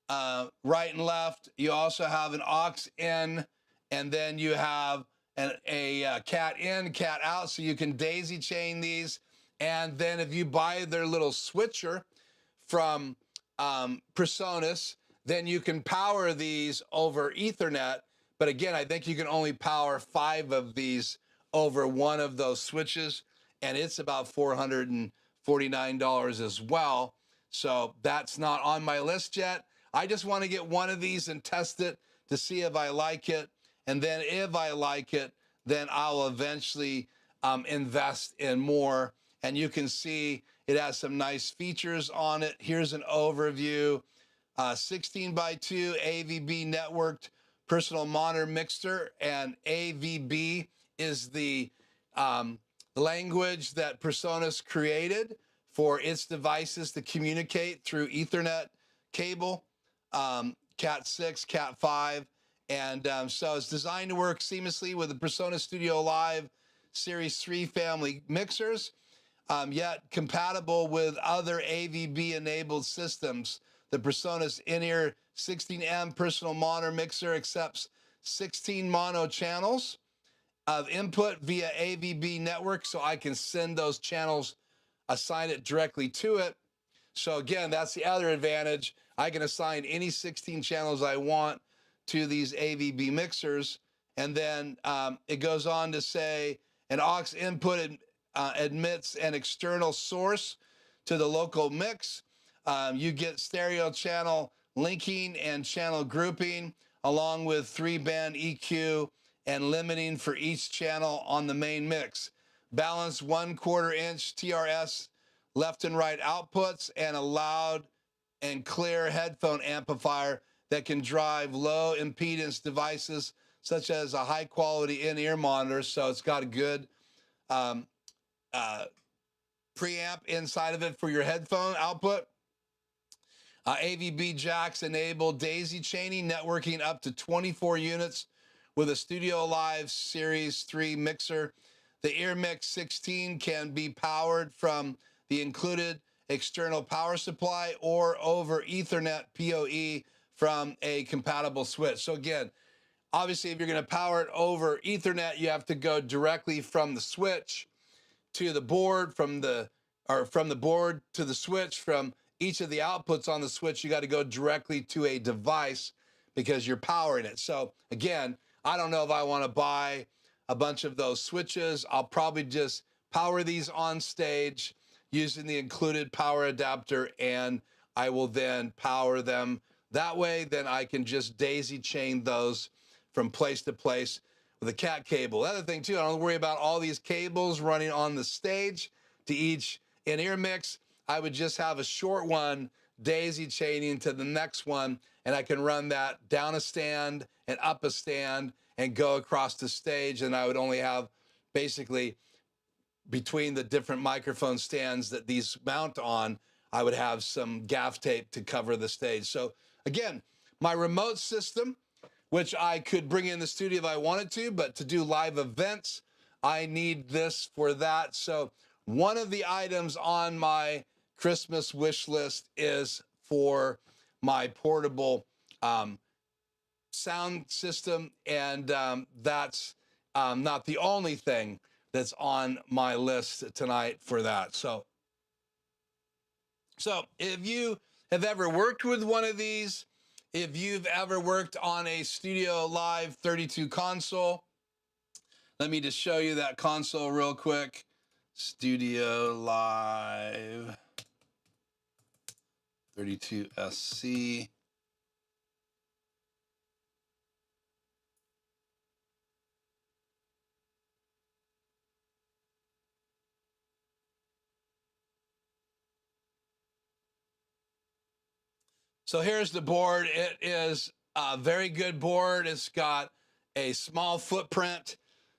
right and left. You also have an aux in, and then you have a cat in, cat out. So you can daisy chain these. And then if you buy their little switcher from PreSonus, then you can power these over Ethernet. But again, I think you can only power 5 of these over one of those switches, and it's about $449 as well. So that's not on my list yet. I just want to get one of these and test it to see if I like it. And then if I like it, then I'll eventually invest in more. And you can see it has some nice features on it. Here's an overview. 16 by 2 AVB networked personal monitor mixer, and AVB is the language that PreSonus created for its devices to communicate through Ethernet cable, Cat 6, Cat 5, and so it's designed to work seamlessly with the PreSonus Studio Live Series 3 family mixers, yet compatible with other AVB-enabled systems. The PreSonus in-ear 16M personal monitor mixer accepts 16 mono channels of input via AVB network, so I can send those channels, assign it directly to it. So again, that's the other advantage. I can assign any 16 channels I want to these AVB mixers. And then it goes on to say an aux input admits an external source to the local mix. You get stereo channel linking and channel grouping, along with 3-band EQ and limiting for each channel on the main mix. Balanced 1/4 inch TRS left and right outputs, and a loud and clear headphone amplifier that can drive low impedance devices such as a high quality in-ear monitor. So it's got a good preamp inside of it for your headphone output. AVB jacks enable daisy chaining, networking up to 24 units with a Studio Live Series 3 mixer. The EarMix 16 can be powered from the included external power supply or over Ethernet PoE from a compatible switch. So again, obviously, if you're going to power it over Ethernet, you have to go directly from the switch to the board, from the board to the switch. From each of the outputs on the switch, you got to go directly to a device because you're powering it. So again, I don't know if I want to buy a bunch of those switches. I'll probably just power these on stage using the included power adapter, and I will then power them that way. Then I can just daisy chain those from place to place with a cat cable. The other thing too, I don't worry about all these cables running on the stage to each in-ear mix. I would just have a short one daisy chaining to the next one, and I can run that down a stand and up a stand and go across the stage. And I would only have basically between the different microphone stands that these mount on, I would have some gaff tape to cover the stage. So again, my remote system, which I could bring in the studio if I wanted to, but to do live events, I need this for that. So one of the items on my Christmas wish list is for my portable sound system, and that's not the only thing that's on my list tonight for that. So if you have ever worked with one of these, if you've ever worked on a Studio Live 32 console, let me just show you that console real quick. Studio Live 32 SC. So here's the board. It is a very good board. It's got a small footprint.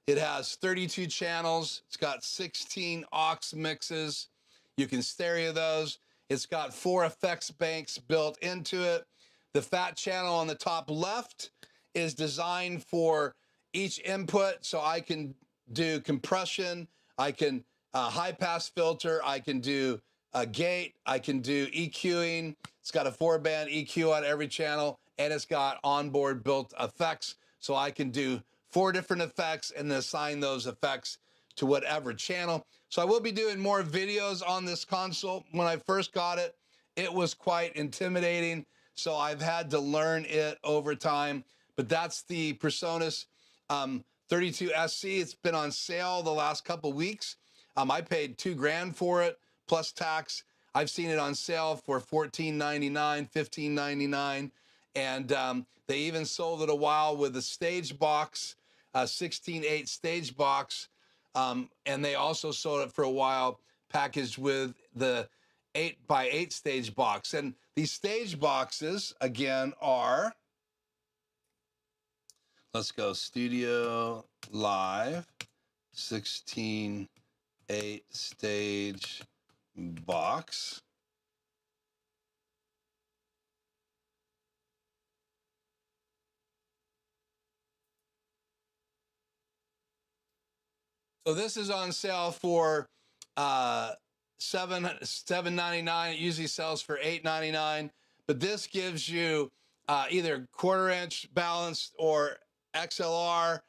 It has 32 channels. It's got 16 aux mixes. You can stereo those. It's got 4 effects banks built into it. The fat channel on the top left is designed for each input, so I can do compression, I can high pass filter, I can do a gate, I can do EQing. It's got a 4-band EQ on every channel, and it's got onboard built effects, so I can do 4 different effects and assign those effects to whatever channel. So I will be doing more videos on this console. When I first got it, it was quite intimidating, so I've had to learn it over time. But that's the PreSonus 32 SC. It's been on sale the last couple weeks. I paid $2,000 for it plus tax. I've seen it on sale for $14.99, $15.99, and they even sold it a while with a stage box, a 16/8 stage box, and they also sold it for a while packaged with the 8x8 stage box. And these stage boxes, again, are, let's go, Studio Live 16/8 stage box. So this is on sale for $7.99. It usually sells for $8.99, but this gives you either 1/4 inch balanced or XLR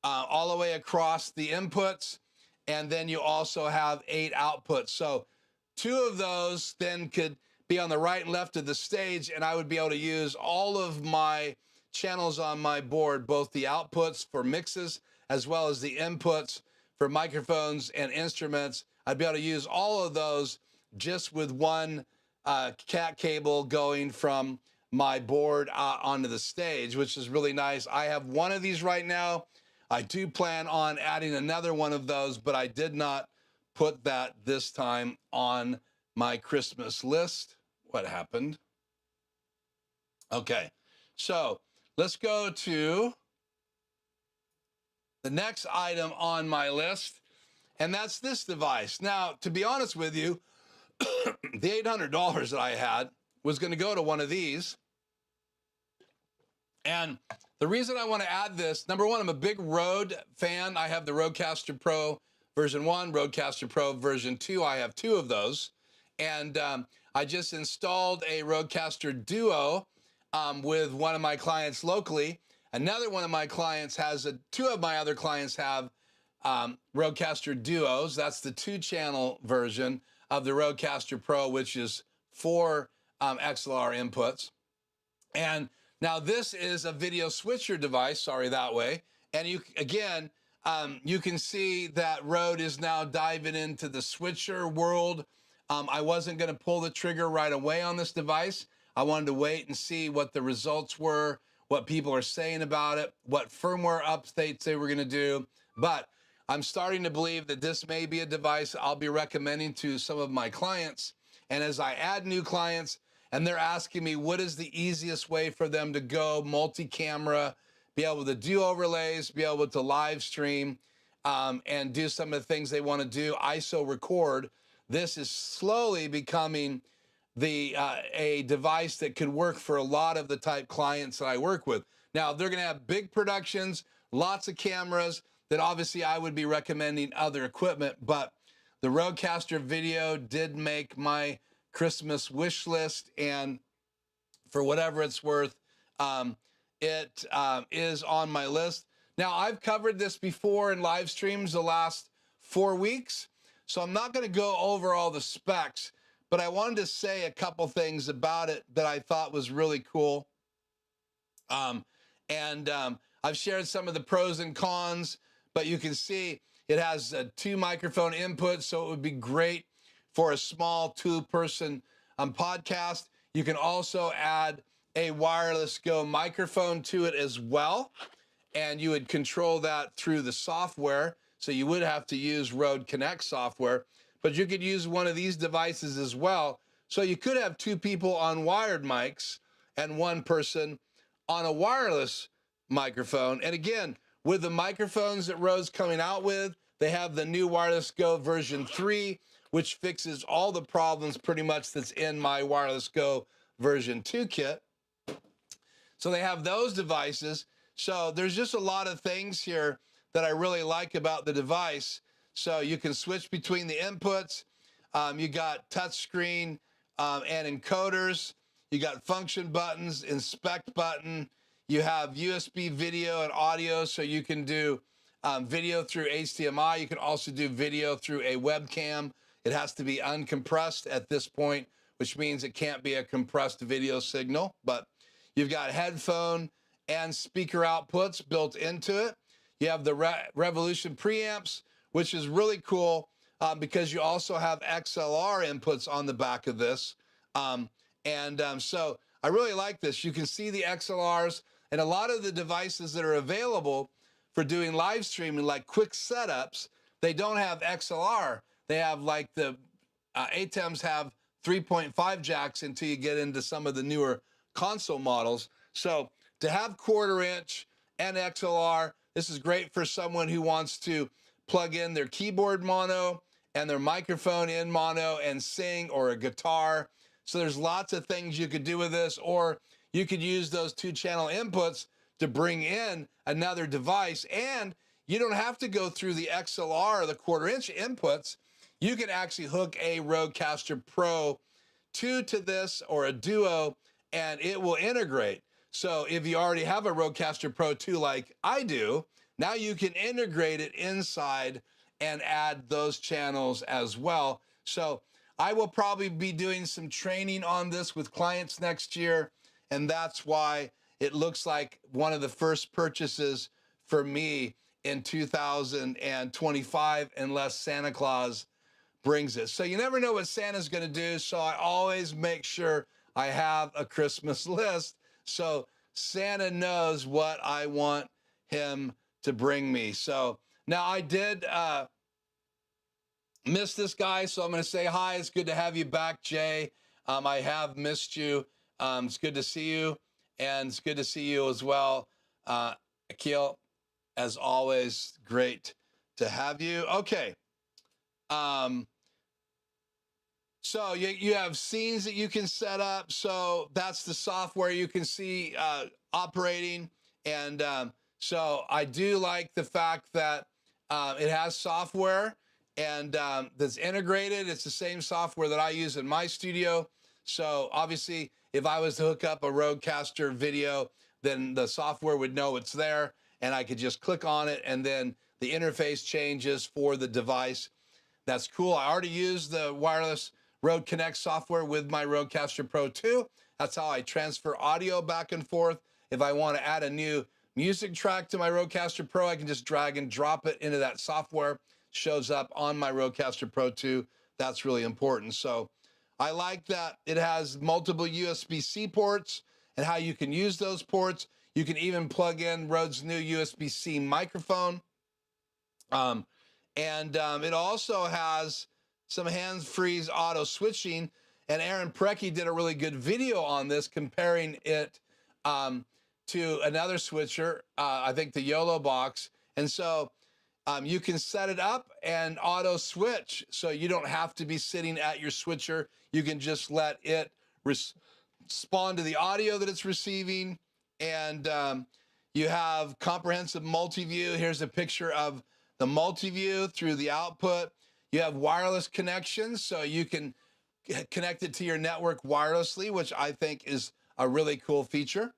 all the way across the inputs, and then you also have 8 outputs. So 2 of those then could be on the right and left of the stage, and I would be able to use all of my channels on my board, both the outputs for mixes as well as the inputs for microphones and instruments. I'd be able to use all of those just with one cat cable going from my board onto the stage, which is really nice. I have one of these right now. I do plan on adding another one of those, but I did not put that this time on my Christmas list. What happened? Okay, so let's go to the next item on my list, and that's this device. Now, to be honest with you, the $800 that I had was going to go to one of these. And the reason I want to add this, number one, I'm a big Rode fan. I have the Rodecaster Pro version 1, Rodecaster Pro version 2. I have 2 of those. And I just installed a Rodecaster Duo with one of my clients locally. Another one of my clients has 2 of my other clients have Rodecaster Duos. That's the 2-channel version of the Rodecaster Pro, which is 4 XLR inputs. And now this is a video switcher device, sorry, that way. And you, again, you can see that Rode is now diving into the switcher world. I wasn't gonna pull the trigger right away on this device. I wanted to wait and see what the results were, what people are saying about it, what firmware updates they were gonna do. But I'm starting to believe that this may be a device I'll be recommending to some of my clients. And as I add new clients, and they're asking me what is the easiest way for them to go multi-camera, be able to do overlays, be able to live stream, and do some of the things they want to do, ISO record. This is slowly becoming a device that could work for a lot of the type clients that I work with. Now, they're going to have big productions, lots of cameras, that obviously I would be recommending other equipment, but the Rodecaster Video did make my Christmas wish list, and for whatever it's worth, it is on my list. Now, I've covered this before in live streams the last 4 weeks, so I'm not going to go over all the specs, but I wanted to say a couple things about it that I thought was really cool. I've shared some of the pros and cons, but you can see it has 2 microphone inputs, so it would be great for a small 2-person podcast. You can also add a wireless Go microphone to it as well, and you would control that through the software. So you would have to use Rode Connect software, but you could use one of these devices as well. So you could have 2 people on wired mics and 1 person on a wireless microphone. And again, with the microphones that Rode's coming out with, they have the new Wireless Go version 3, which fixes all the problems pretty much that's in my Wireless Go version 2 kit. So they have those devices. So there's just a lot of things here that I really like about the device. So you can switch between the inputs. You got touchscreen and encoders. You got function buttons, inspect button. You have USB video and audio, so you can do video through HDMI. You can also do video through a webcam. It has to be uncompressed at this point, which means it can't be a compressed video signal, but you've got headphone and speaker outputs built into it. You have the Revolution preamps, which is really cool. because you also have XLR inputs on the back of this. So I really like this. You can see the XLRs, and a lot of the devices that are available for doing live streaming, like quick setups, they don't have XLR. They have like the ATEMs have 3.5 jacks until you get into some of the newer console models. So to have 1/4 inch and XLR, this is great for someone who wants to plug in their keyboard mono and their microphone in mono and sing, or a guitar. So there's lots of things you could do with this, or you could use those 2-channel inputs to bring in another device, and you don't have to go through the XLR or the 1/4 inch inputs. You can actually hook a Rodecaster Pro 2 to this, or a Duo, and it will integrate. So if you already have a Rodecaster Pro 2 like I do, now you can integrate it inside and add those channels as well. So I will probably be doing some training on this with clients next year, and that's why it looks like one of the first purchases for me in 2025, unless Santa Claus brings it. So you never know what Santa's going to do, so I always make sure I have a Christmas list so Santa knows what I want him to bring me. So now I did miss this guy, so I'm going to say hi. It's good to have you back, Jay. I have missed you. It's good to see you, and it's good to see you as well, Akil. As always, great to have you. Okay. So you have scenes that you can set up. So that's the software you can see operating. And so I do like the fact that it has software and that's integrated. It's the same software that I use in my studio. So obviously, if I was to hook up a Rodecaster video, then the software would know it's there, and I could just click on it, and then the interface changes for the device. That's cool. I already use the wireless Rode Connect software with my Rodecaster Pro 2. That's how I transfer audio back and forth. If I want to add a new music track to my Rodecaster Pro, I can just drag and drop it into that software. Shows up on my Rodecaster Pro 2. That's really important. So I like that it has multiple USB-C ports and how you can use those ports. You can even plug in Rode's new USB-C microphone. It also has some hands-free auto switching, and Aaron Precky did a really good video on this, comparing it to another switcher, I think the YOLO box. And so you can set it up and auto switch, so you don't have to be sitting at your switcher. You can just let it respond to the audio that it's receiving. And you have comprehensive multi-view. Here's a picture of the multi-view through the output. You have wireless connections, so you can connect it to your network wirelessly, which I think is a really cool feature.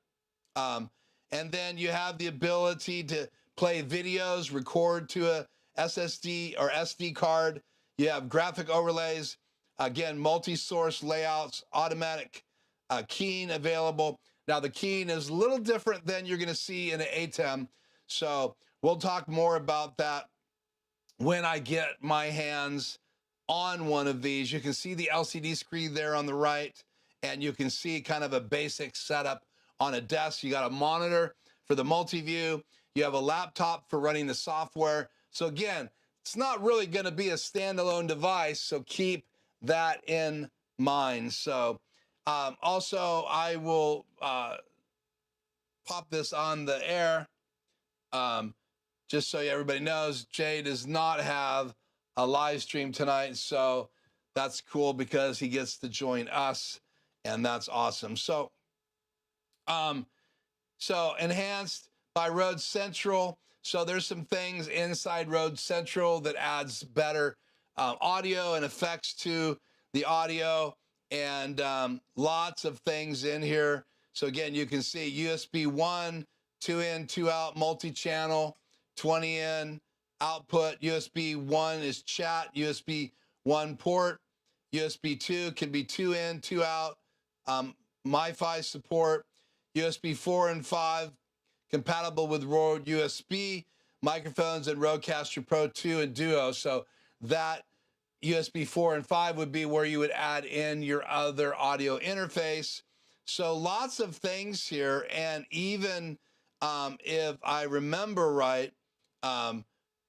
And then you have the ability to play videos, record to a SSD or SD card. You have graphic overlays, again, multi-source layouts, automatic keying available. Now, the keying is a little different than you're going to see in an ATEM, so we'll talk more about that when I get my hands on one of these. You can see the LCD screen there on the right, and you can see kind of a basic setup on a desk. You got a monitor for the multi-view. You have a laptop for running the software. So again, it's not really going to be a standalone device, so keep that in mind. So also, I will pop this on the air. Just so everybody knows, Jay does not have a live stream tonight, so that's cool because he gets to join us, and that's awesome. So, enhanced by Rode Central. So there's some things inside Rode Central that adds better audio and effects to the audio, and lots of things in here. So again, you can see USB 1, 2 in, 2 out, multi-channel, 20 in output. USB 1 is chat, USB 1 port. USB 2 can be 2 in, 2 out. MiFi support. USB 4 and 5 compatible with Rode USB microphones and Rodecaster Pro 2 and Duo. So that USB 4 and 5 would be where you would add in your other audio interface. So lots of things here. And even if I remember right,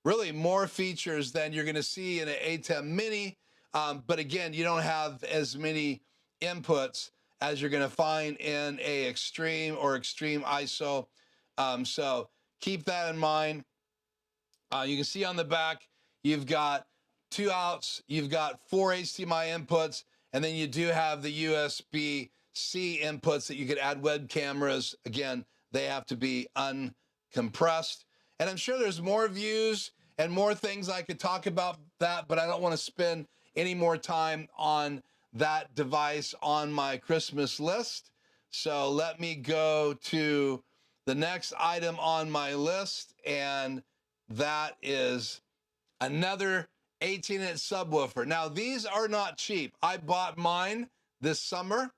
really more features than you're going to see in an A10 Mini. But again, you don't have as many inputs as you're going to find in a Extreme or Extreme ISO. So keep that in mind. You can see on the back, you've got 2 outs, you've got 4 HDMI inputs, and then you do have the USB-C inputs that you could add web cameras. Again, they have to be uncompressed. And I'm sure there's more views and more things I could talk about that, but I don't want to spend any more time on that device on my Christmas list. So let me go to the next item on my list, and that is another 18-inch subwoofer. Now, these are not cheap. I bought mine this summer,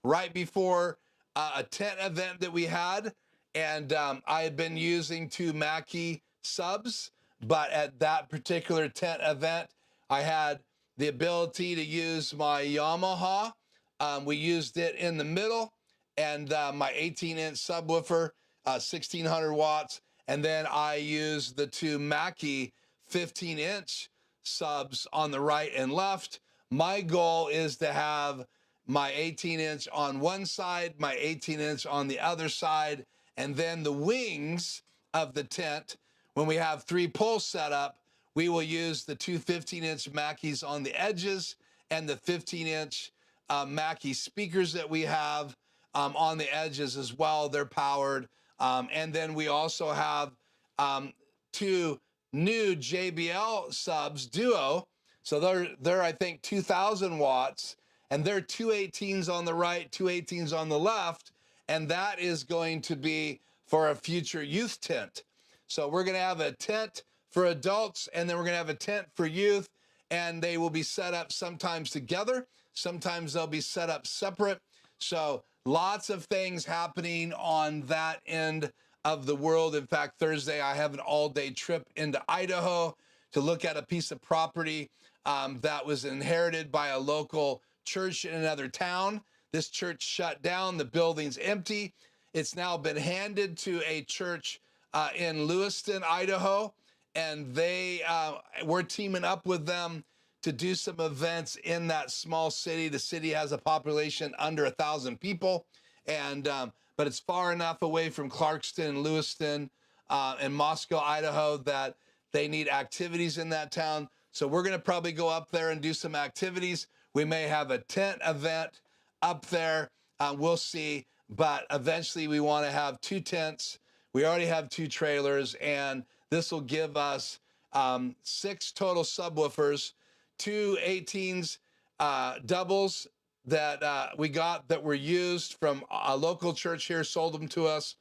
right before a tent event that we had, and I had been using 2 Mackie subs, but at that particular tent event, I had the ability to use my Yamaha. We used it in the middle, and my 18-inch subwoofer, 1600 watts, and then I used the 2 Mackie 15-inch subs on the right and left. My goal is to have my 18-inch on one side, my 18-inch on the other side, and then the wings of the tent, when we have 3 poles set up, we will use the 2 15-inch Mackies on the edges and the 15-inch Mackie speakers that we have on the edges as well. They're powered. And then we also have 2 new JBL subs, Duo. So they're I think 2,000 watts, and they're 2 18s on the right, 2 18s on the left, and that is going to be for a future youth tent. So we're going to have a tent for adults, and then we're going to have a tent for youth, and they will be set up sometimes together. Sometimes they'll be set up separate. So lots of things happening on that end of the world. In fact, Thursday, I have an all-day trip into Idaho to look at a piece of property that was inherited by a local church in another town. This church shut down. The building's empty. It's now been handed to a church in Lewiston, Idaho, and we're teaming up with them to do some events in that small city. The city has a population under 1,000 people, and but it's far enough away from Clarkston, Lewiston, and Moscow, Idaho, that they need activities in that town. So we're going to probably go up there and do some activities. We may have a tent event up there. We'll see. But eventually we want to have 2 tents. We already have 2 trailers, and this will give us 6 total subwoofers, 2 18s doubles that we got that were used from a local church here, sold them to us.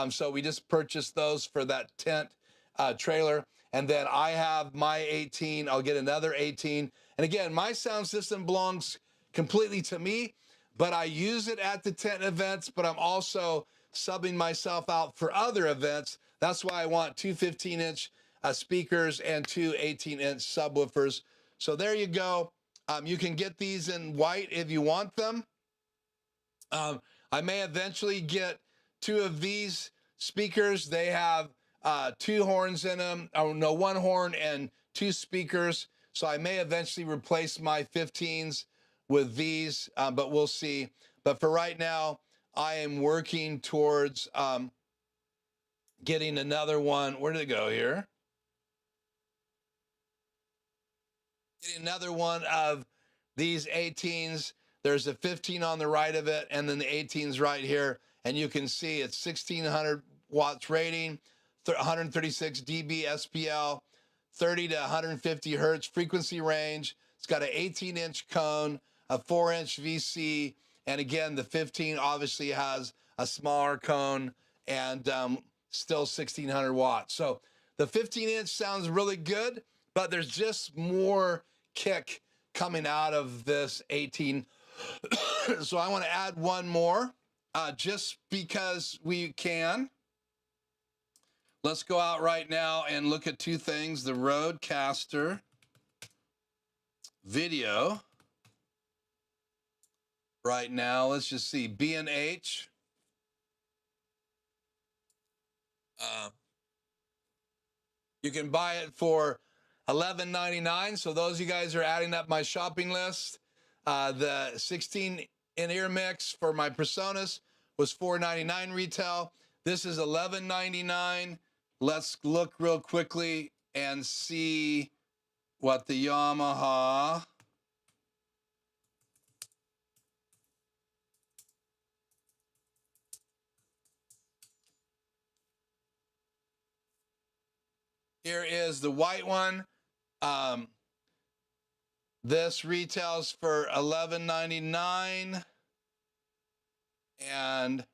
So we just purchased those for that tent trailer. And then I have my 18, I'll get another 18. And again, my sound system belongs completely to me, but I use it at the tent events, but I'm also subbing myself out for other events. That's why I want 2 15-inch speakers and 2 18-inch subwoofers. So there you go. You can get these in white if you want them. I may eventually get 2 of these speakers. They have 2 horns in them. Oh no, 1 horn and 2 speakers. So I may eventually replace my 15s with these, but we'll see. But for right now, I am working towards getting another one. Where did it go here? Getting another one of these 18s. There's a 15 on the right of it, and then the 18s right here. And you can see it's 1,600 watts rating, 136 dB SPL, 30 to 150 hertz frequency range. It's got an 18-inch cone, a 4-inch VC, and again, the 15 obviously has a smaller cone and still 1,600 watts. So the 15-inch sounds really good, but there's just more kick coming out of this 18. So I want to add one more just because we can. Let's go out right now and look at 2 things. The Rodecaster video right now. Let's just see, B&H. You can buy it for $11.99. So those of you guys are adding up my shopping list. The 16 in-ear mix for my Personas was $4.99 retail. This is $11.99. Let's look real quickly and see what the Yamaha. Here is the white one. This retails for $11.99. And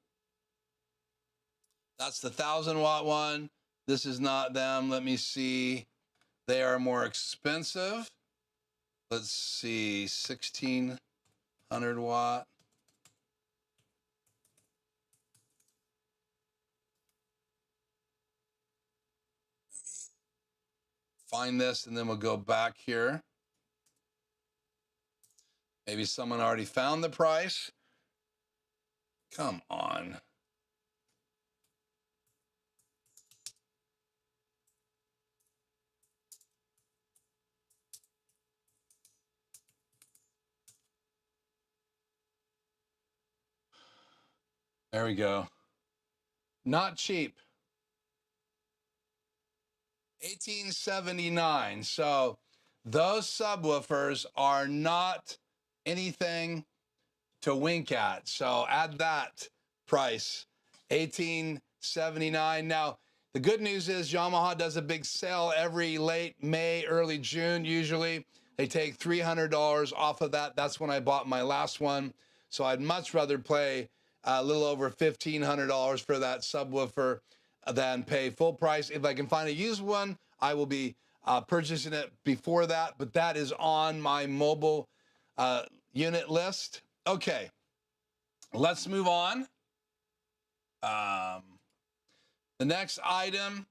that's the 1,000-watt one. This is not them. Let me see. They are more expensive. Let's see, 1,600-watt. Find this, and then we'll go back here. Maybe someone already found the price. Come on. There we go. Not cheap. $18.79. So those subwoofers are not anything to wink at. So add that price, $18.79. Now, the good news is Yamaha does a big sale every late May, early June. Usually they take $300 off of that. That's when I bought my last one. So I'd much rather pay a little over $1,500 for that subwoofer than pay full price. If I can find a used one, I will be purchasing it before that, but that is on my mobile unit list. Okay, let's move on. The next item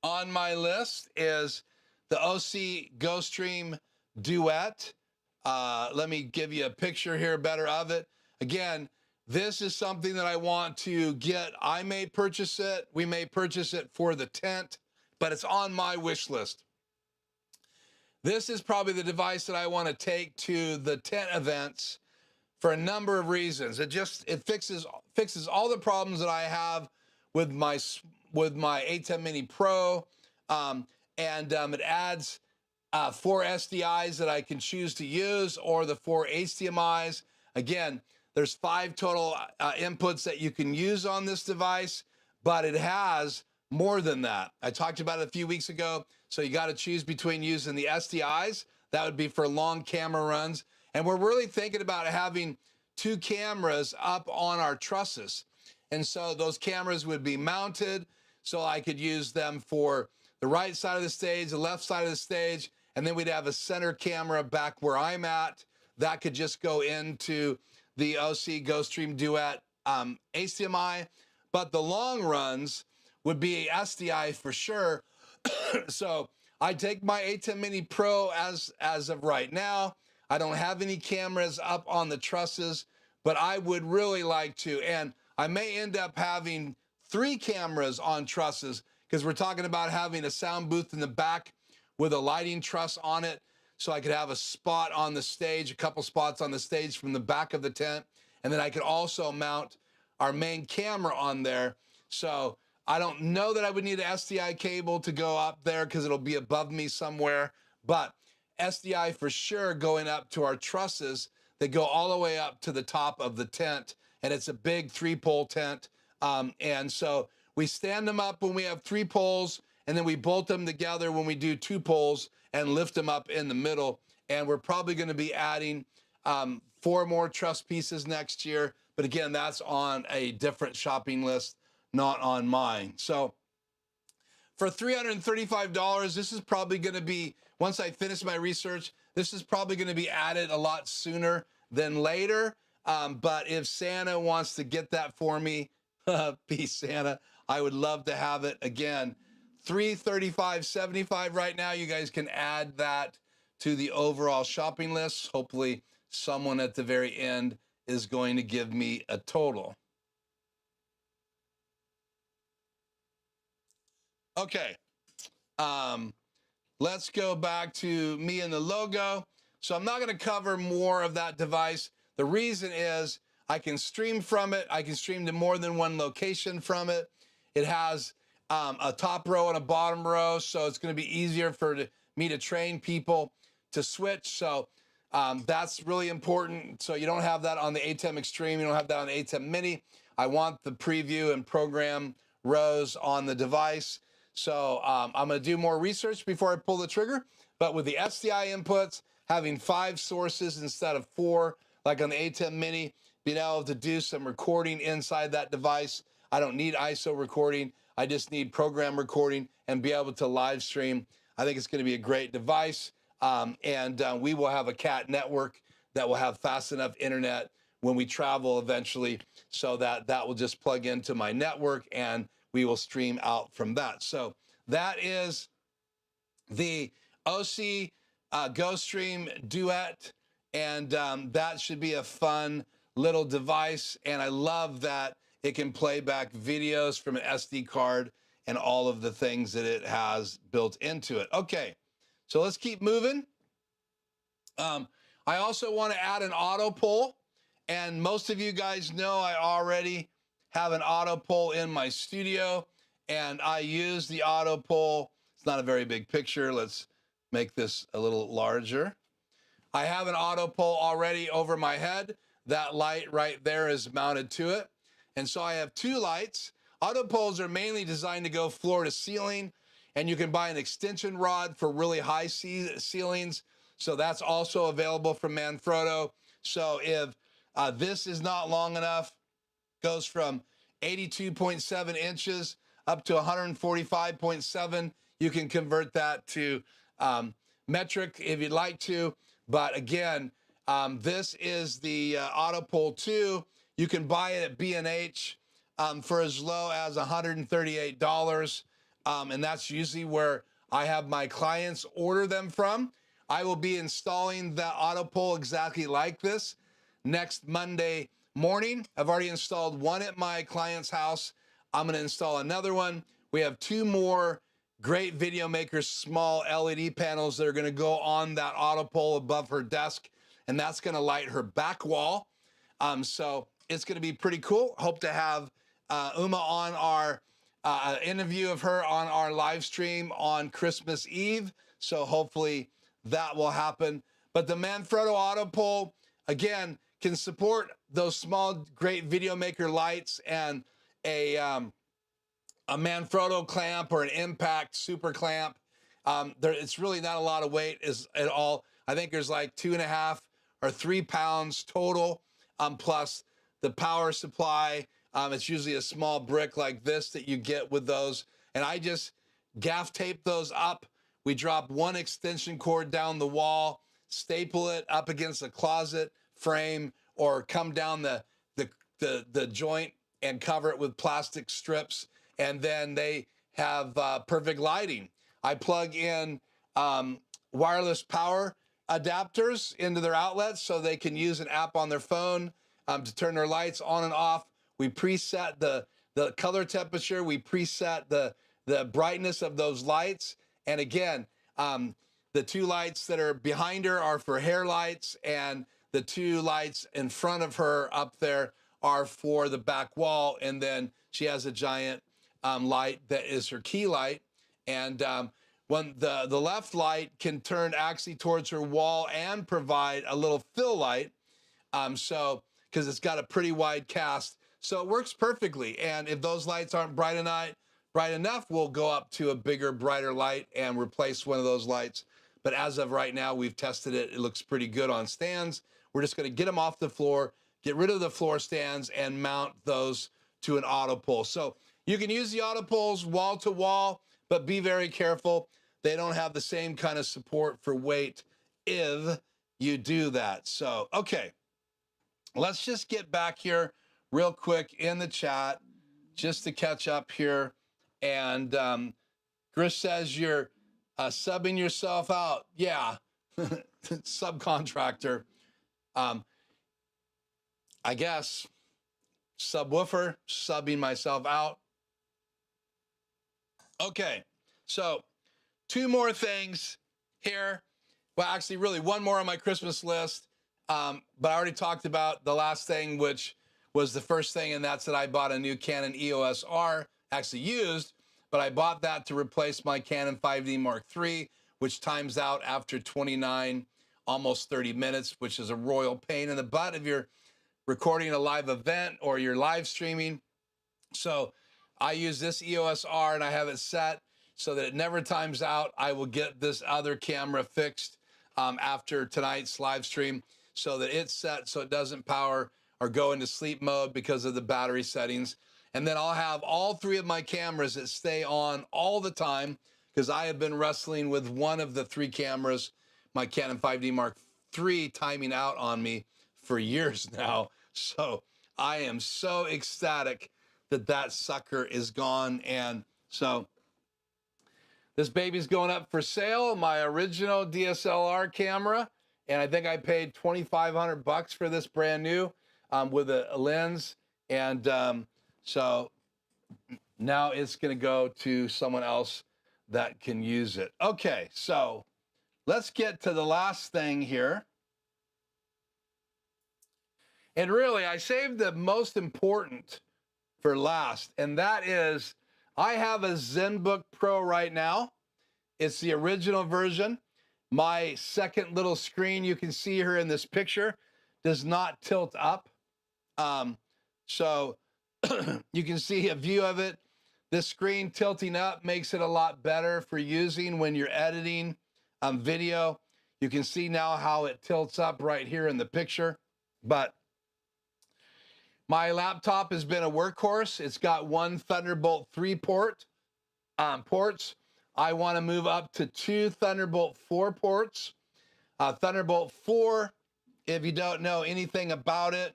on my list is the OC GoStream Duet. Let me give you a picture here better of it. Again, this is something that I want to get. I may purchase it. We may purchase it for the tent, but it's on my wish list. This is probably the device that I want to take to the tent events for a number of reasons. It fixes all the problems that I have with my A10 Mini Pro, and it adds 4 SDIs that I can choose to use, or the 4 HDMIs. Again, there's 5 total inputs that you can use on this device, but it has more than that. I talked about it a few weeks ago. So you got to choose between using the SDIs. That would be for long camera runs. And we're really thinking about having 2 cameras up on our trusses. And so those cameras would be mounted, so I could use them for the right side of the stage, the left side of the stage, and then we'd have a center camera back where I'm at. That could just go into the OC GoStream Duet HDMI, but the long runs would be a SDI for sure. So I take my A10 Mini Pro as of right now. I don't have any cameras up on the trusses, but I would really like to. And I may end up having 3 cameras on trusses, because we're talking about having a sound booth in the back with a lighting truss on it. So I could have a spot on the stage, a couple spots on the stage from the back of the tent. And then I could also mount our main camera on there. So I don't know that I would need an SDI cable to go up there, because it'll be above me somewhere. But SDI for sure going up to our trusses that go all the way up to the top of the tent. And it's a big 3-pole tent. And so we stand them up when we have 3 poles, and then we bolt them together when we do 2 poles and lift them up in the middle. And we're probably going to be adding 4 more truss pieces next year. But again, that's on a different shopping list, not on mine. So for $335, this is probably going to be, once I finish my research, this is probably going to be added a lot sooner than later. But if Santa wants to get that for me, peace, Santa, I would love to have it. Again, $335.75 right now. You guys can add that to the overall shopping list. Hopefully someone at the very end is going to give me a total. Okay, let's go back to me and the logo. So I'm not gonna cover more of that device. The reason is I can stream from it. I can stream to more than one location from it. It has a top row and a bottom row, so it's gonna be easier for me to train people to switch. So that's really important. So you don't have that on the ATEM Extreme, you don't have that on the ATEM Mini. I want the preview and program rows on the device. So I'm gonna do more research before I pull the trigger, but with the SDI inputs, having 5 sources instead of 4, like on the ATEM Mini, being able to do some recording inside that device. I don't need ISO recording. I just need program recording and be able to live stream. I think it's gonna be a great device. We will have a CAT network that will have fast enough internet when we travel eventually, so that that will just plug into my network and we will stream out from that. So that is the OC GoStream Duet, and that should be a fun little device. And I love that it can play back videos from an SD card and all of the things that it has built into it. Okay, so let's keep moving. I also want to add an Autopole, and most of you guys know I already have an Autopole in my studio, and I use the Autopole. It's not a very big picture. Let's make this a little larger. I have an Autopole already over my head. That light right there is mounted to it. And so I have 2 lights. Autopoles are mainly designed to go floor to ceiling, and you can buy an extension rod for really high ceilings. So that's also available from Manfrotto. So if this is not long enough, goes from 82.7 inches up to 145.7. You can convert that to metric if you'd like to. But again, this is the Autopole 2. You can buy it at B&H for as low as $138. And that's usually where I have my clients order them from. I will be installing the Autopole exactly like this next Monday morning. I've already installed one at my client's house. I'm gonna install another one. We have 2 more great video makers, small LED panels that are gonna go on that Autopole above her desk, and that's gonna light her back wall. So it's gonna be pretty cool. Hope to have Uma on our interview of her on our live stream on Christmas Eve. So hopefully that will happen. But the Manfrotto Autopole, again, can support those small, great video maker lights and a Manfrotto clamp or an Impact super clamp. It's really not a lot of weight at all. I think there's like 2.5 or 3 pounds total, plus the power supply. It's usually a small brick like this that you get with those. And I just gaff tape those up. We drop 1 extension cord down the wall, staple it up against a closet frame, or come down the joint and cover it with plastic strips, and then they have perfect lighting. I plug in wireless power adapters into their outlets so they can use an app on their phone to turn their lights on and off. We preset the color temperature. We preset the brightness of those lights. And again, the 2 lights that are behind her are for hair lights, and the 2 lights in front of her up there are for the back wall. And then she has a giant light that is her key light. And when the left light can turn actually towards her wall and provide a little fill light. Because it's got a pretty wide cast. So it works perfectly. And if those lights aren't bright enough, we'll go up to a bigger, brighter light and replace one of those lights. But as of right now, we've tested it. It looks pretty good on stands. We're just gonna get them off the floor, get rid of the floor stands, and mount those to an Autopole. So you can use the Autopoles wall to wall, but be very careful. They don't have the same kind of support for weight if you do that. So, okay, let's just get back here real quick in the chat just to catch up here. And Grish says you're subbing yourself out. Yeah, subcontractor, I guess, subwoofer, subbing myself out. Okay, so 2 more things here. Well, actually, really one more on my Christmas list. But I already talked about the last thing, which was the first thing, and that's that I bought a new Canon EOS R, actually used, but I bought that to replace my Canon 5D Mark III, which times out after 29, almost 30 minutes, which is a royal pain in the butt if you're recording a live event or you're live streaming. So I use this EOS R and I have it set so that it never times out. I will get this other camera fixed after tonight's live stream so that it's set so it doesn't power or go into sleep mode because of the battery settings. And then I'll have all 3 of my cameras that stay on all the time because I have been wrestling with one of the 3 cameras, my Canon 5D Mark III, timing out on me for years now. So I am so ecstatic that that sucker is gone. And so this baby's going up for sale, my original DSLR camera. And I think I paid $2,500 for this brand new with a lens. And so now it's going to go to someone else that can use it. Okay, so let's get to the last thing here. And really, I saved the most important for last, and that is I have a Zenbook Pro right now. It's the original version. My second little screen you can see here in this picture does not tilt up. So you can see a view of it. This screen tilting up makes it a lot better for using when you're editing video. You can see now how it tilts up right here in the picture. But my laptop has been a workhorse. It's got 1 Thunderbolt 3 ports. I want to move up to 2 Thunderbolt 4 ports. Thunderbolt 4, if you don't know anything about it,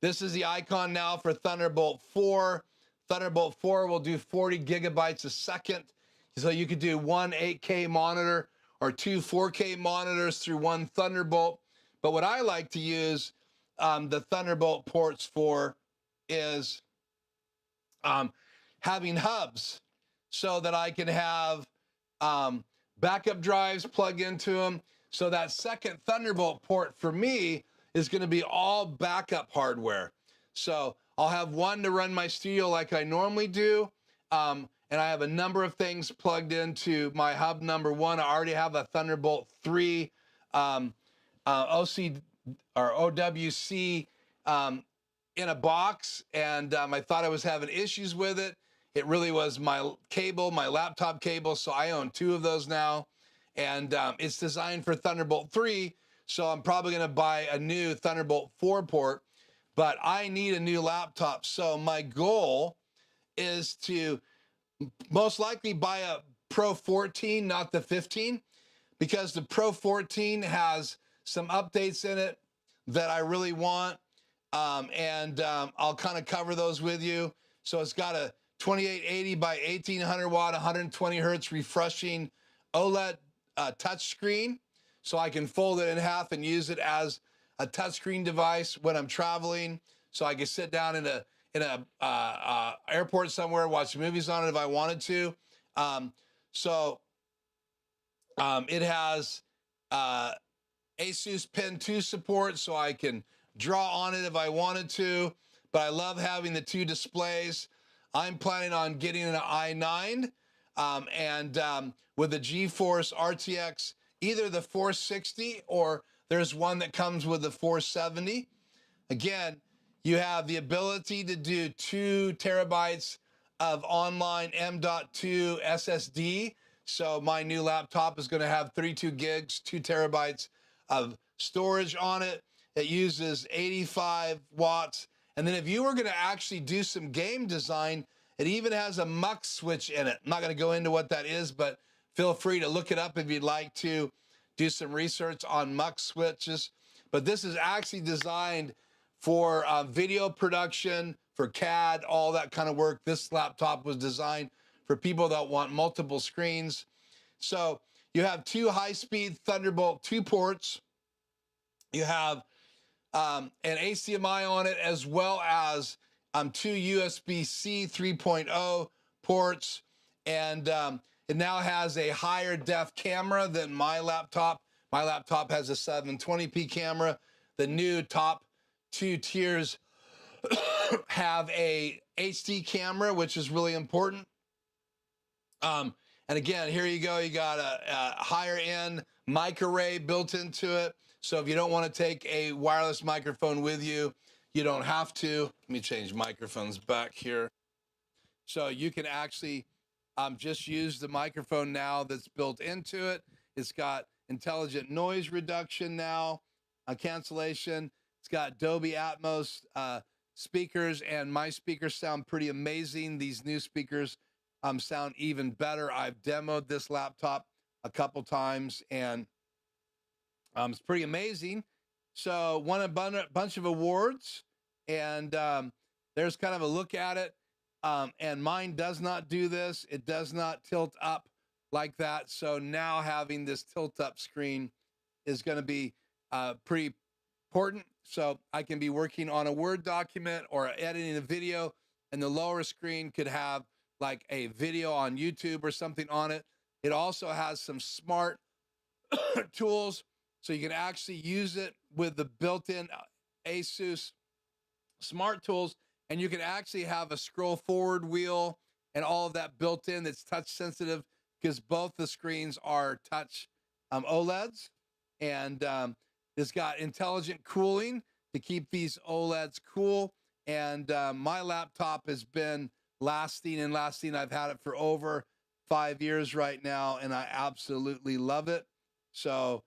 this is the icon now for Thunderbolt 4. Thunderbolt 4 will do 40 gigabytes a second. So you could do 1 8K monitor or 2 4K monitors through 1 Thunderbolt. But what I like to use the Thunderbolt ports for is having hubs so that I can have backup drives plug into them. So that second Thunderbolt port for me is going to be all backup hardware. So I'll have one to run my studio like I normally do. And I have a number of things plugged into my hub number 1. I already have a Thunderbolt 3 OC or OWC in a box, and I thought I was having issues with it. It really was my cable, my laptop cable, so I own 2 of those now, and it's designed for Thunderbolt 3, so I'm probably going to buy a new Thunderbolt 4 port, but I need a new laptop, so my goal is to most likely buy a Pro 14, not the 15, because the Pro 14 has some updates in it that I really want, and I'll kind of cover those with you. So it's got a 2880 by 1800 watt, 120 hertz refreshing OLED touchscreen, so I can fold it in half and use it as a touchscreen device when I'm traveling. So I can sit down in a airport somewhere, watch movies on it if I wanted to. It has Asus Pen 2 support, so I can draw on it if I wanted to, but I love having the 2 displays. I'm planning on getting an i9 with the Geforce RTX, either the 460 or there's one that comes with the 470. Again, you have the ability to do 2 terabytes of online M.2 SSD. So my new laptop is going to have 32 gigs, 2 terabytes of storage on it. It uses 85 watts. And then if you were going to actually do some game design, it even has a mux switch in it. I'm not going to go into what that is, but feel free to look it up if you'd like to do some research on mux switches. But this is actually designed for video production, for CAD, all that kind of work. This laptop was designed for people that want multiple screens. So You have two high-speed Thunderbolt 2 ports. You have an HDMI on it, as well as two USB-C 3.0 ports. And it now has a higher def camera than my laptop. My laptop has a 720p camera. The new top two tiers have a HD camera, which is really important. And again, here you go. You got a higher end mic array built into it. So if you don't want to take a wireless microphone with you, you don't have to. Let me change microphones back here. So you can actually just use the microphone now that's built into it. It's got intelligent noise reduction now, cancellation. It's got Dolby Atmos speakers, and my speakers sound pretty amazing. These new speakers sound even better. I've demoed this laptop a couple times, and it's pretty amazing. So won a bunch of awards, and there's kind of a look at it. And mine does not do this. It does not tilt up like that. So now having this tilt up screen is going to be pretty important. So I can be working on a Word document or editing a video, and the lower screen could have like a video on YouTube or something on it. It also has some smart tools, so you can actually use it with the built-in Asus smart tools, and you can actually have a scroll forward wheel and all of that built in that's touch sensitive, because both the screens are touch OLEDs. And it's got intelligent cooling to keep these OLEDs cool. And my laptop has been lasting and lasting. I've had it for over 5 years right now, and I absolutely love it. So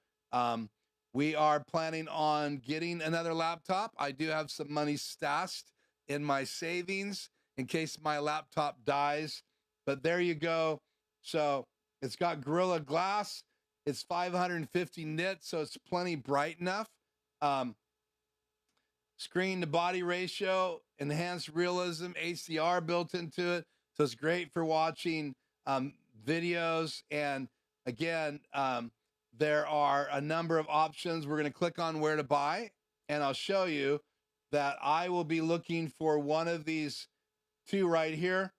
we are planning on getting another laptop. I do have some money stashed in my savings in case my laptop dies. But there you go. So it's got Gorilla Glass. It's 550 nits, so it's plenty bright enough. Screen to body ratio, enhanced realism, HDR built into it. So it's great for watching videos. And again, there are a number of options. We're going to click on where to buy, and I'll show you that I will be looking for one of these two right here.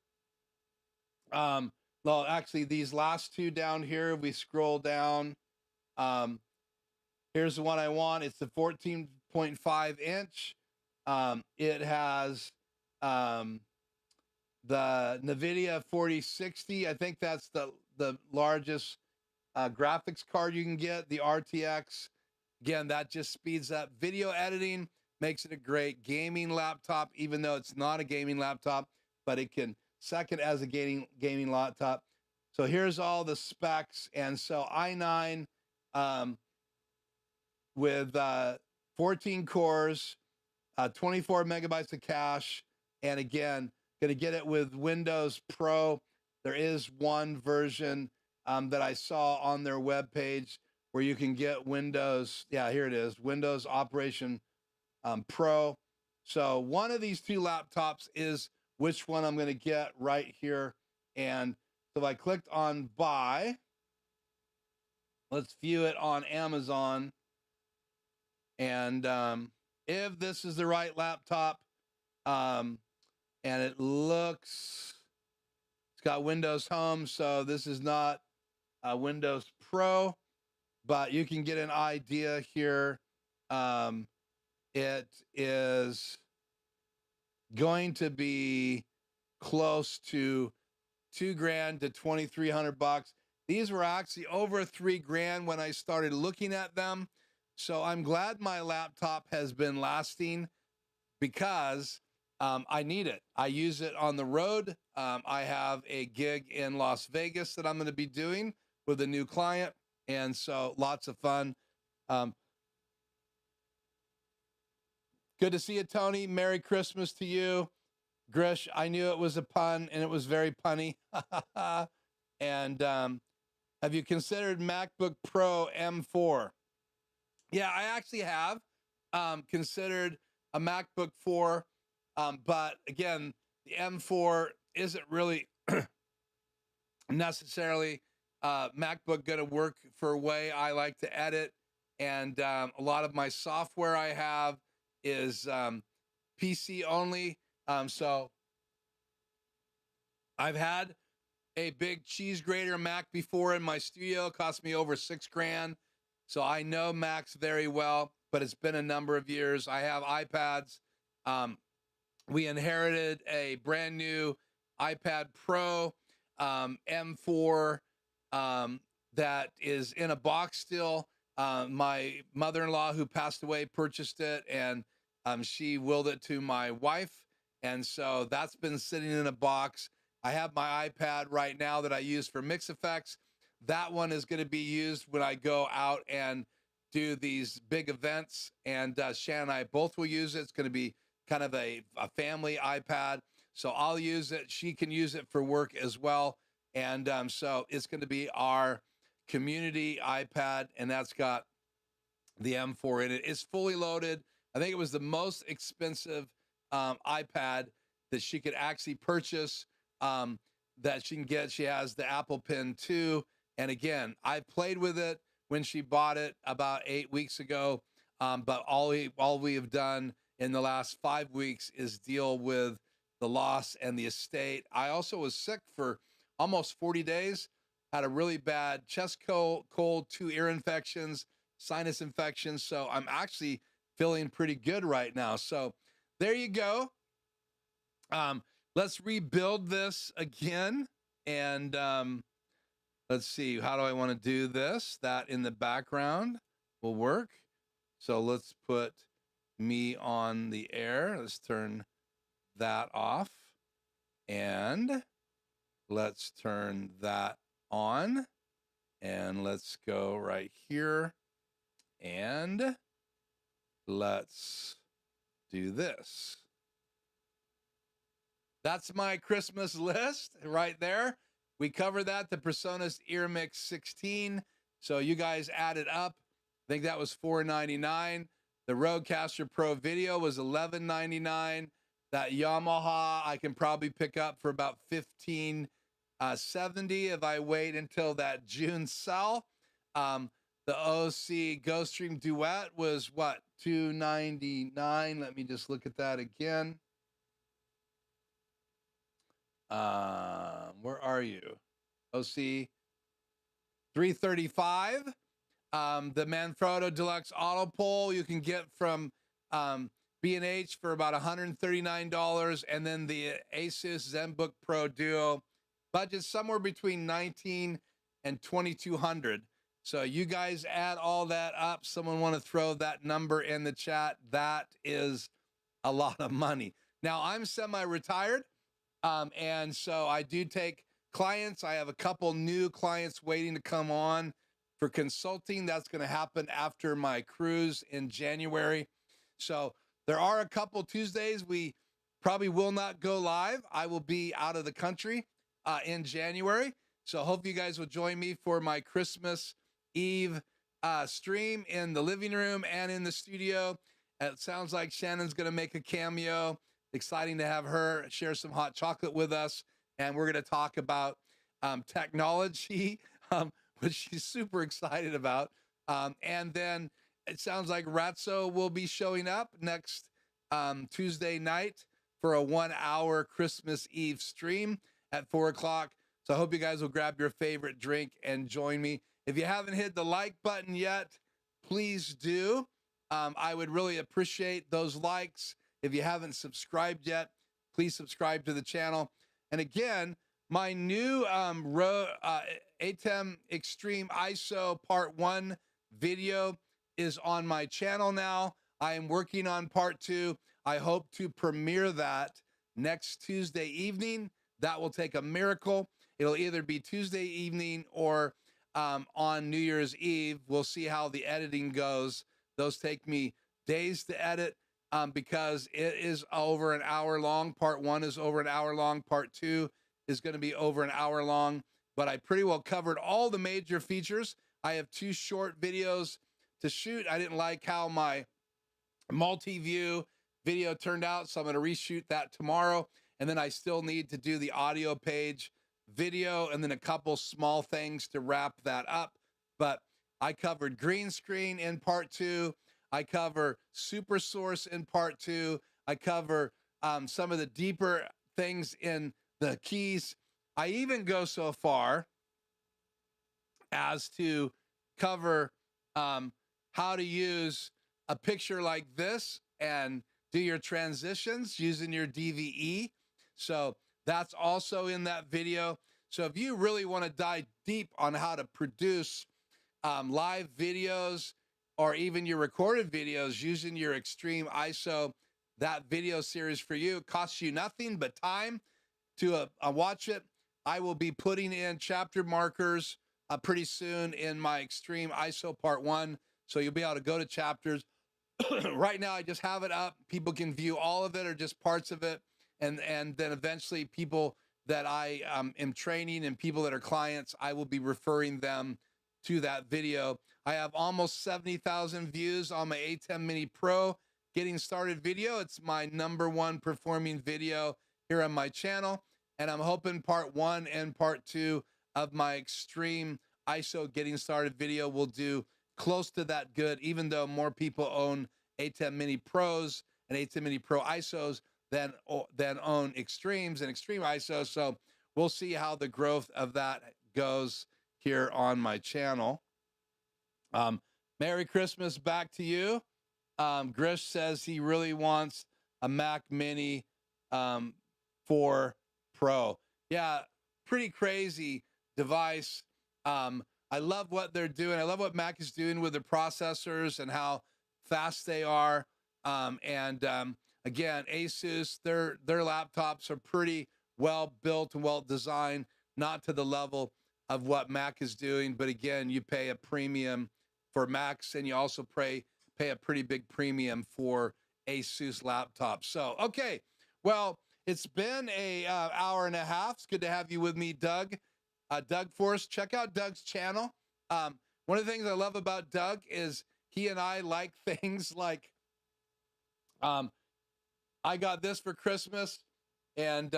Well, actually, these last two down here, we scroll down. Here's the one I want. It's the 14.5 inch. It has the NVIDIA 4060. I think that's the largest graphics card you can get, the RTX. Again, that just speeds up video editing, makes it a great gaming laptop, even though it's not a gaming laptop, but it can second as a gaming laptop. So here's all the specs. And so i9 with 14 cores, 24 megabytes of cache. And again, going to get it with Windows Pro. There is one version that I saw on their webpage where you can get Windows. Yeah, here it is, Windows Operation Pro. So one of these two laptops is which one I'm going to get right here. And so if I clicked on buy, let's view it on Amazon. And if this is the right laptop, and it looks, it's got Windows Home, so this is not Windows Pro, but you can get an idea here. It is going to be close to $2,000 to $2,300. These were actually over $3,000 when I started looking at them. So I'm glad my laptop has been lasting, because I need it. I use it on the road. I have a gig in Las Vegas that I'm going to be doing with a new client. And so lots of fun. Good to see you, Tony. Merry Christmas to you. Grish, I knew it was a pun, and it was very punny. And have you considered MacBook Pro M4? Yeah, I actually have considered a MacBook 4, but again, the M4 isn't really necessarily MacBook going to work for a way I like to edit. And a lot of my software I have is PC only. So I've had a big cheese grater Mac before in my studio. It cost me over $6,000. So I know Macs very well, but it's been a number of years. I have iPads. We inherited a brand new iPad Pro M4 that is in a box still. My mother-in-law, who passed away, purchased it, and she willed it to my wife. And so that's been sitting in a box. I have my iPad right now that I use for mix effects. That one is going to be used when I go out and do these big events. And Shannon and I both will use it. It's going to be kind of a family iPad. So I'll use it. She can use it for work as well. And so it's going to be our community iPad, and that's got the M4 in it. It's fully loaded. I think it was the most expensive iPad that she could actually purchase that she can get. She has the Apple Pen 2. And again, I played with it when she bought it about 8 weeks ago. But all we have done in the last 5 weeks is deal with the loss and the estate. I also was sick for almost 40 days, had a really bad chest cold, 2 ear infections, sinus infections. So I'm actually feeling pretty good right now. So there you go. Let's rebuild this again. And let's see, how do I want to do this? That in the background will work. So let's put me on the air. Let's turn that off. And let's turn that on. And let's go right here. And let's do this. That's my Christmas list right there. We covered that, the PreSonus Ear Mix 16. So you guys added up. I think that was $4.99. The Rodecaster Pro Video was $11.99. That Yamaha I can probably pick up for about $15.70 if I wait until that June sale. The OC Ghost Stream Duet was what, $2.99? Let me just look at that again. Where are you? OC $335. The Manfrotto Deluxe Autopole you can get from B&H for about $139, and then the Asus Zenbook Pro Duo budget somewhere between $1,900 and $2,200. So you guys add all that up. Someone want to throw that number in the chat? That is a lot of money. Now I'm semi-retired. And so I do take clients. I have a couple new clients waiting to come on for consulting. That's going to happen after my cruise in January. So there are a couple Tuesdays we probably will not go live. I will be out of the country in January. So hope you guys will join me for my Christmas Eve stream in the living room and in the studio. It sounds like Shannon's going to make a cameo. Exciting to have her share some hot chocolate with us. And we're going to talk about technology, which she's super excited about. And then it sounds like Ratso will be showing up next Tuesday night for a 1-hour Christmas Eve stream at 4 o'clock. So I hope you guys will grab your favorite drink and join me. If you haven't hit the like button yet, please do. I would really appreciate those likes. If you haven't subscribed yet, please subscribe to the channel. And again, my new ATEM Extreme ISO Part 1 video is on my channel now. I am working on Part 2. I hope to premiere that next Tuesday evening. That will take a miracle. It'll either be Tuesday evening or on New Year's Eve. We'll see how the editing goes. Those take me days to edit. Because it is over an hour long. Part 1 is over an hour long. Part 2 is going to be over an hour long. But I pretty well covered all the major features. I have 2 short videos to shoot. I didn't like how my multi-view video turned out, so I'm going to reshoot that tomorrow. And then I still need to do the audio page video and then a couple small things to wrap that up. But I covered green screen in part 2. I cover super source in part 2. I cover some of the deeper things in the keys. I even go so far as to cover how to use a picture like this and do your transitions using your DVE. So that's also in that video. So if you really want to dive deep on how to produce live videos or even your recorded videos using your extreme ISO, that video series for you costs you nothing but time to watch it. I will be putting in chapter markers pretty soon in my extreme ISO part 1. So you'll be able to go to chapters. Right now, I just have it up. People can view all of it or just parts of it. And then eventually people that I am training and people that are clients, I will be referring them to that video. I have almost 70,000 views on my A10 Mini Pro getting started video. It's my #1 performing video here on my channel. And I'm hoping part 1 and part 2 of my extreme ISO getting started video will do close to that good, even though more people own A10 Mini Pros and A10 Mini Pro ISOs than own extremes and extreme ISOs. So we'll see how the growth of that goes here on my channel. Merry Christmas back to you. Grish says he really wants a Mac Mini 4 Pro. Yeah, pretty crazy device. I love what they're doing. I love what Mac is doing with the processors and how fast they are. Again, Asus, their laptops are pretty well built and well designed, not to the level of what Mac is doing. But again, you pay a premium for Macs, and you also pay a pretty big premium for Asus laptops. So, okay, well, it's been a hour and a half. It's good to have you with me, Doug. Doug Force. Check out Doug's channel. One of the things I love about Doug is he and I like things like, I got this for Christmas. And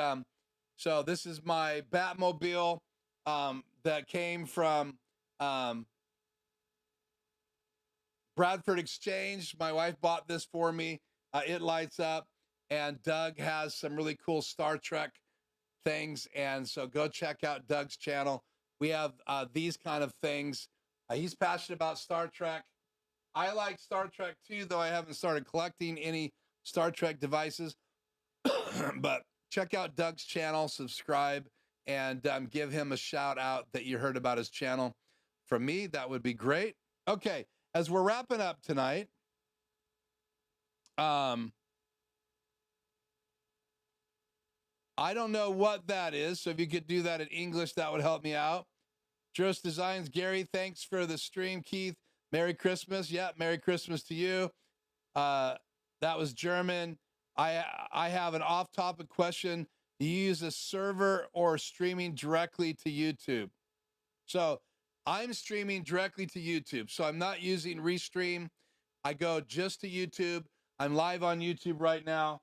so this is my Batmobile that came from Bradford Exchange. My wife bought this for me. It lights up. And Doug has some really cool Star Trek things. And so go check out Doug's channel. We have these kind of things. He's passionate about Star Trek. I like Star Trek too, though I haven't started collecting any Star Trek devices. But check out Doug's channel, subscribe, and give him a shout out that you heard about his channel from me. That would be great. Okay, as we're wrapping up tonight, I don't know what that is, so if you could do that in English, that would help me out. Juris Designs, Gary, thanks for the stream, Keith. Merry Christmas. Yeah, Merry Christmas to you. That was German. I have an off-topic question. Do you use a server or streaming directly to YouTube? So I'm streaming directly to YouTube. So I'm not using Restream. I go just to YouTube. I'm live on YouTube right now.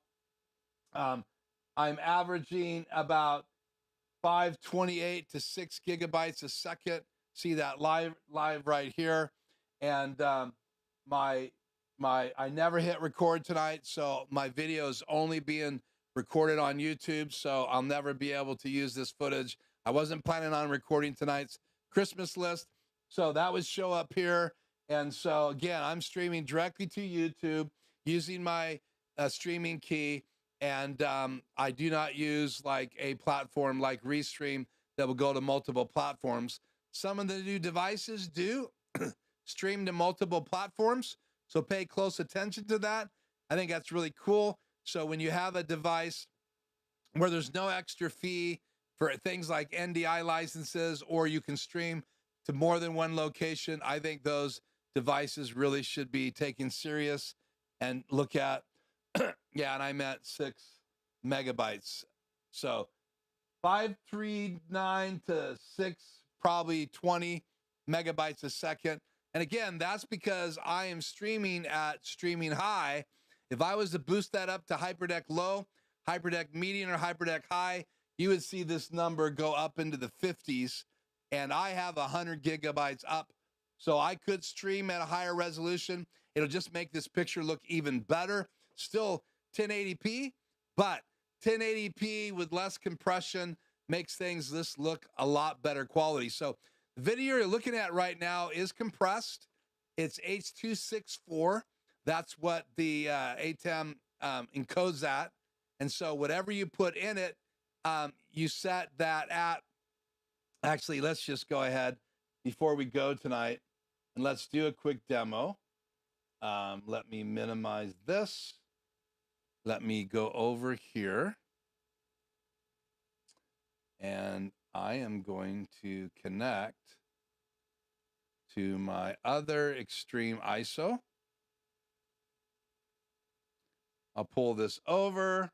I'm averaging about 528 to 6 gigabytes a second. See that live right here. And I never hit record tonight, so my video is only being recorded on YouTube, so I'll never be able to use this footage. I wasn't planning on recording tonight's Christmas list, so that would show up here. And so again, I'm streaming directly to YouTube using my streaming key. And I do not use like a platform like Restream that will go to multiple platforms. Some of the new devices do stream to multiple platforms, so pay close attention to that. I think that's really cool. So when you have a device where there's no extra fee for things like NDI licenses, or you can stream to more than one location, I think those devices really should be taken serious and look at. Yeah, and I meant 6 megabytes. So 539 to 6, probably 20 megabytes a second. And again, that's because I am streaming at streaming high. If I was to boost that up to HyperDeck low, HyperDeck medium, or HyperDeck high, you would see this number go up into the 50s, and I have 100 gigabytes up. So I could stream at a higher resolution. It'll just make this picture look even better. Still 1080p, but 1080p with less compression makes things this look a lot better quality. So the video you're looking at right now is compressed. It's H.264. That's what the ATEM encodes at. And so whatever you put in it, you set that at, actually, let's just go ahead before we go tonight and let's do a quick demo. Let me minimize this. Let me go over here. And I am going to connect to my other extreme ISO. I'll pull this over.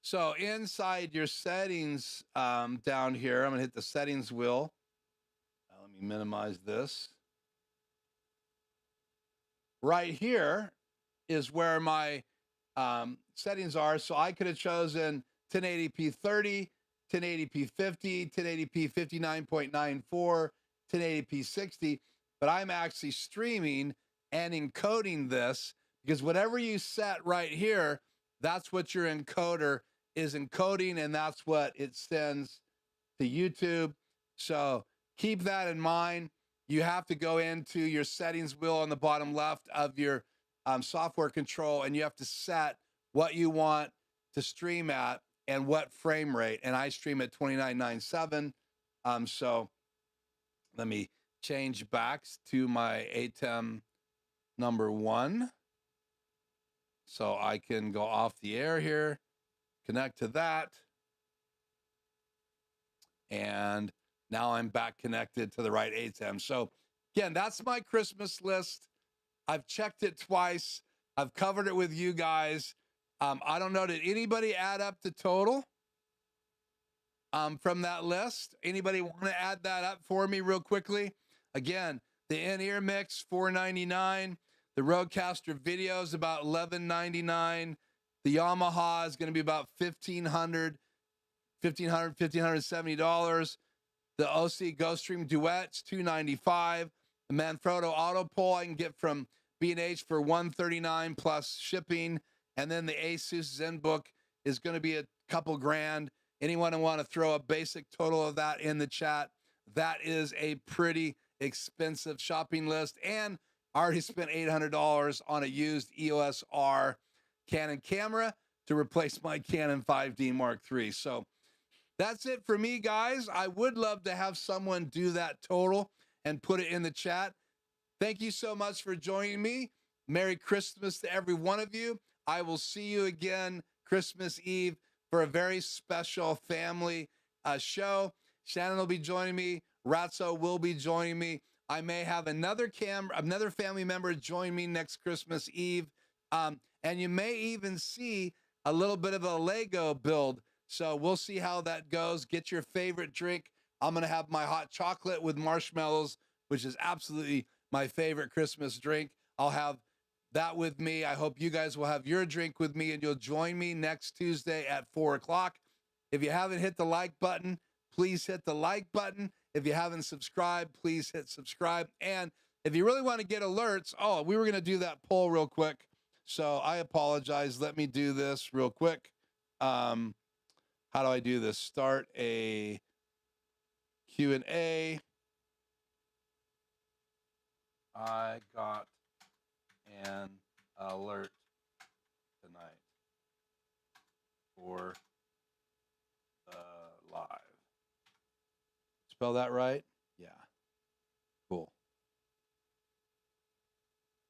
So inside your settings down here, I'm gonna hit the settings wheel. Let me minimize this. Right here is where my settings are. So I could have chosen 1080p 30, 1080p 50, 1080p 59.94, 1080p 60, but I'm actually streaming and encoding this because whatever you set right here, that's what your encoder is encoding, and that's what it sends to YouTube. So keep that in mind. You have to go into your settings wheel on the bottom left of your software control, and you have to set what you want to stream at and what frame rate. And I stream at 2997. So let me change back to my ATEM number 1. So I can go off the air here, connect to that. And now I'm back connected to the right ATEM. So again, that's my Christmas list. I've checked it twice. I've covered it with you guys. I don't know, did anybody add up the total from that list? Anybody want to add that up for me real quickly? Again, the in-ear mix, $499. The Rodecaster video is about $1199. The Yamaha is going to be about $1,570. The OC Ghost Stream Duet's $295. The Manfrotto Autopole I can get from B&H for $139 plus shipping. And then the Asus Zenbook is going to be a couple grand. Anyone who want to throw a basic total of that in the chat? That is a pretty expensive shopping list. And I already spent $800 on a used EOS R Canon camera to replace my Canon 5D Mark III. So that's it for me, guys. I would love to have someone do that total and put it in the chat. Thank you so much for joining me. Merry Christmas to every one of you. I will see you again Christmas Eve for a very special family show. Shannon will be joining me. Ratso will be joining me. I may have another family member join me next Christmas Eve. And you may even see a little bit of a Lego build. So we'll see how that goes. Get your favorite drink. I'm going to have my hot chocolate with marshmallows, which is absolutely my favorite Christmas drink. I'll have that with me. I hope you guys will have your drink with me, and you'll join me next Tuesday at 4 o'clock. If you haven't hit the like button, please hit the like button. If you haven't subscribed, please hit subscribe. And if you really want to get alerts, we were going to do that poll real quick. So I apologize. Let me do this real quick. How do I do this? Start a Q&A. I got an alert tonight for the live. Spell that right? Yeah. Cool.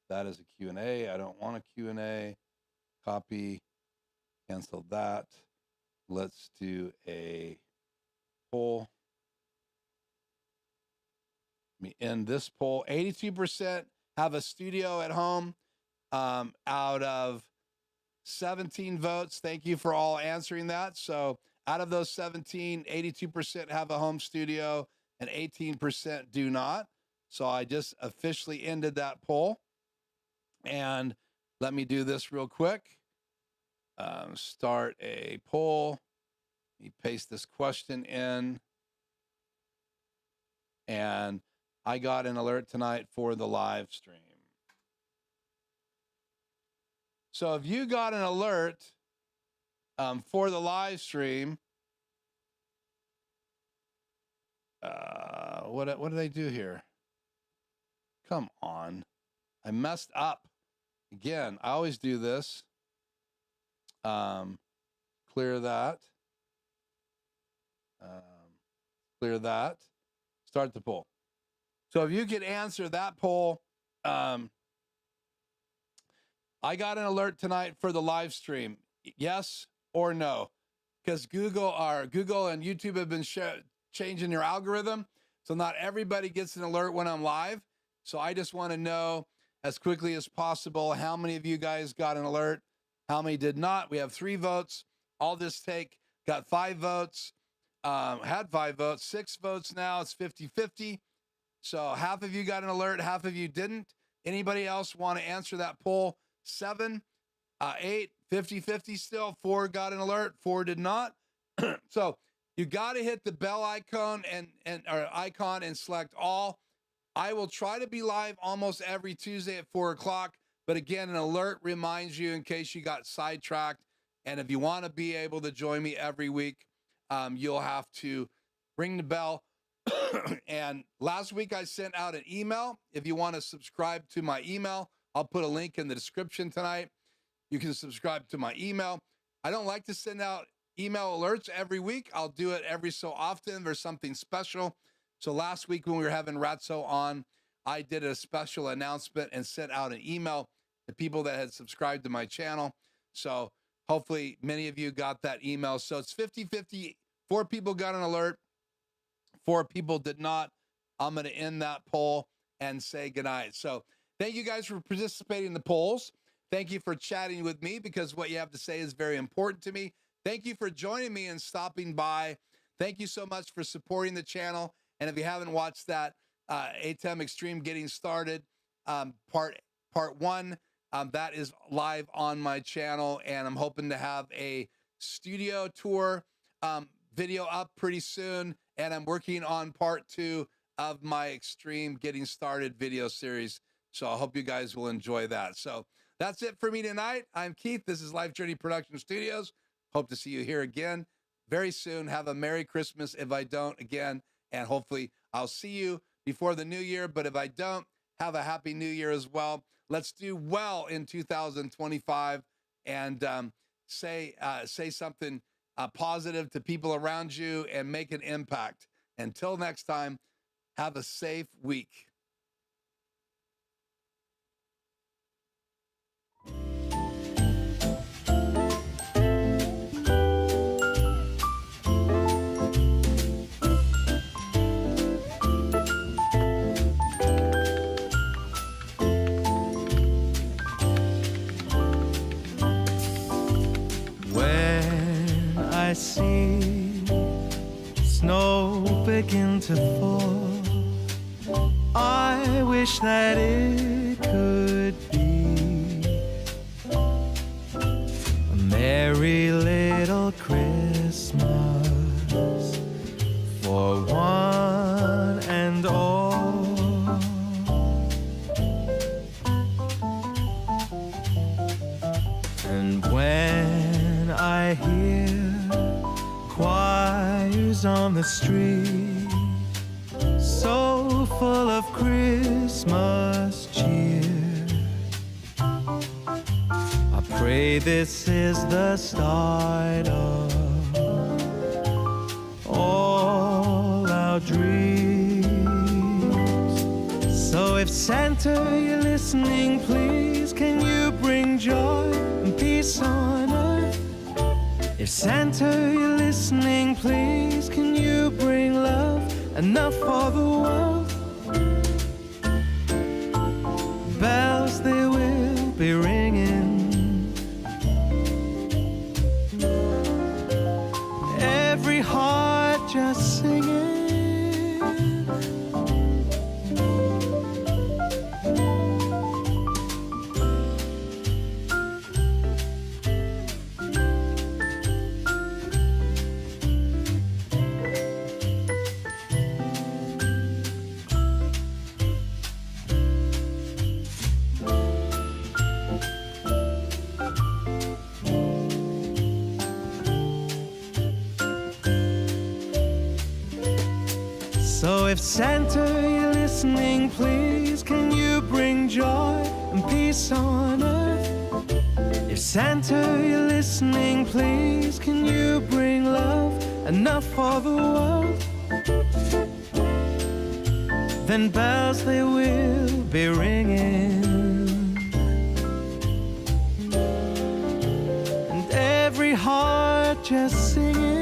That is a Q&A. I don't want a Q&A. Copy. Cancel that. Let's do a poll. Let me end this poll. 82% have a studio at home out of 17 votes. Thank you for all answering that. So out of those 17, 82% have a home studio and 18% do not. So I just officially ended that poll. And let me do this real quick. start a poll. Let me paste this question in. And I got an alert tonight for the live stream. So if you got an alert for the live stream, what did I do here? Come on. I messed up. Again, I always do this. Clear that. Clear that. Start the poll. So if you could answer that poll, I got an alert tonight for the live stream. Yes or no? Because Google and YouTube have been changing their algorithm, so not everybody gets an alert when I'm live. So I just want to know as quickly as possible how many of you guys got an alert, how many did not. We have 3 votes. All this got 5 votes. Had 5 votes, 6 votes now. It's 50-50. So half of you got an alert, half of you didn't. Anybody else want to answer that poll? 7, 8, 50-50 still. 4 got an alert, 4 did not. So you got to hit the bell icon and select all. I will try to be live almost every Tuesday at 4 o'clock. But again, an alert reminds you in case you got sidetracked. And if you want to be able to join me every week, you'll have to ring the bell. And last week I sent out an email. If you want to subscribe to my email, I'll put a link in the description tonight. You can subscribe to my email. I don't like to send out email alerts every week. I'll do it every so often. There's something special. So last week when we were having Ratso on, I did a special announcement and sent out an email to people that had subscribed to my channel. So hopefully many of you got that email. So it's 50-50. 4 people got an alert. 4 people did not. I'm going to end that poll and say goodnight. So thank you guys for participating in the polls. Thank you for chatting with me because what you have to say is very important to me. Thank you for joining me and stopping by. Thank you so much for supporting the channel. And if you haven't watched that ATEM Extreme Getting Started part 1, that is live on my channel. And I'm hoping to have a studio tour video up pretty soon. And I'm working on part 2 of my Extreme Getting Started video series. So I hope you guys will enjoy that. So that's it for me tonight. I'm Keith. This is Life Journey Production Studios. Hope to see you here again very soon. Have a Merry Christmas if I don't again. And hopefully I'll see you before the new year. But if I don't, have a Happy New Year as well. Let's do well in 2025 and say something positive to people around you and make an impact. Until next time, have a safe week. I see snow begin to fall. I wish that it could be a merry little Christmas for one and all. And when I hear choirs on the street, so full of Christmas cheer, I pray this is the start of all our dreams. So if Santa, you're listening, please, can you bring joy and peace on earth? If Santa, you're listening, please, can you bring love enough for the world? Bells, they will be ringing, every heart just singing. if Santa, you're listening, please, can you bring joy and peace on earth? If Santa, you're listening, please, can you bring love enough for the world? Then bells they will be ringing, and every heart just singing.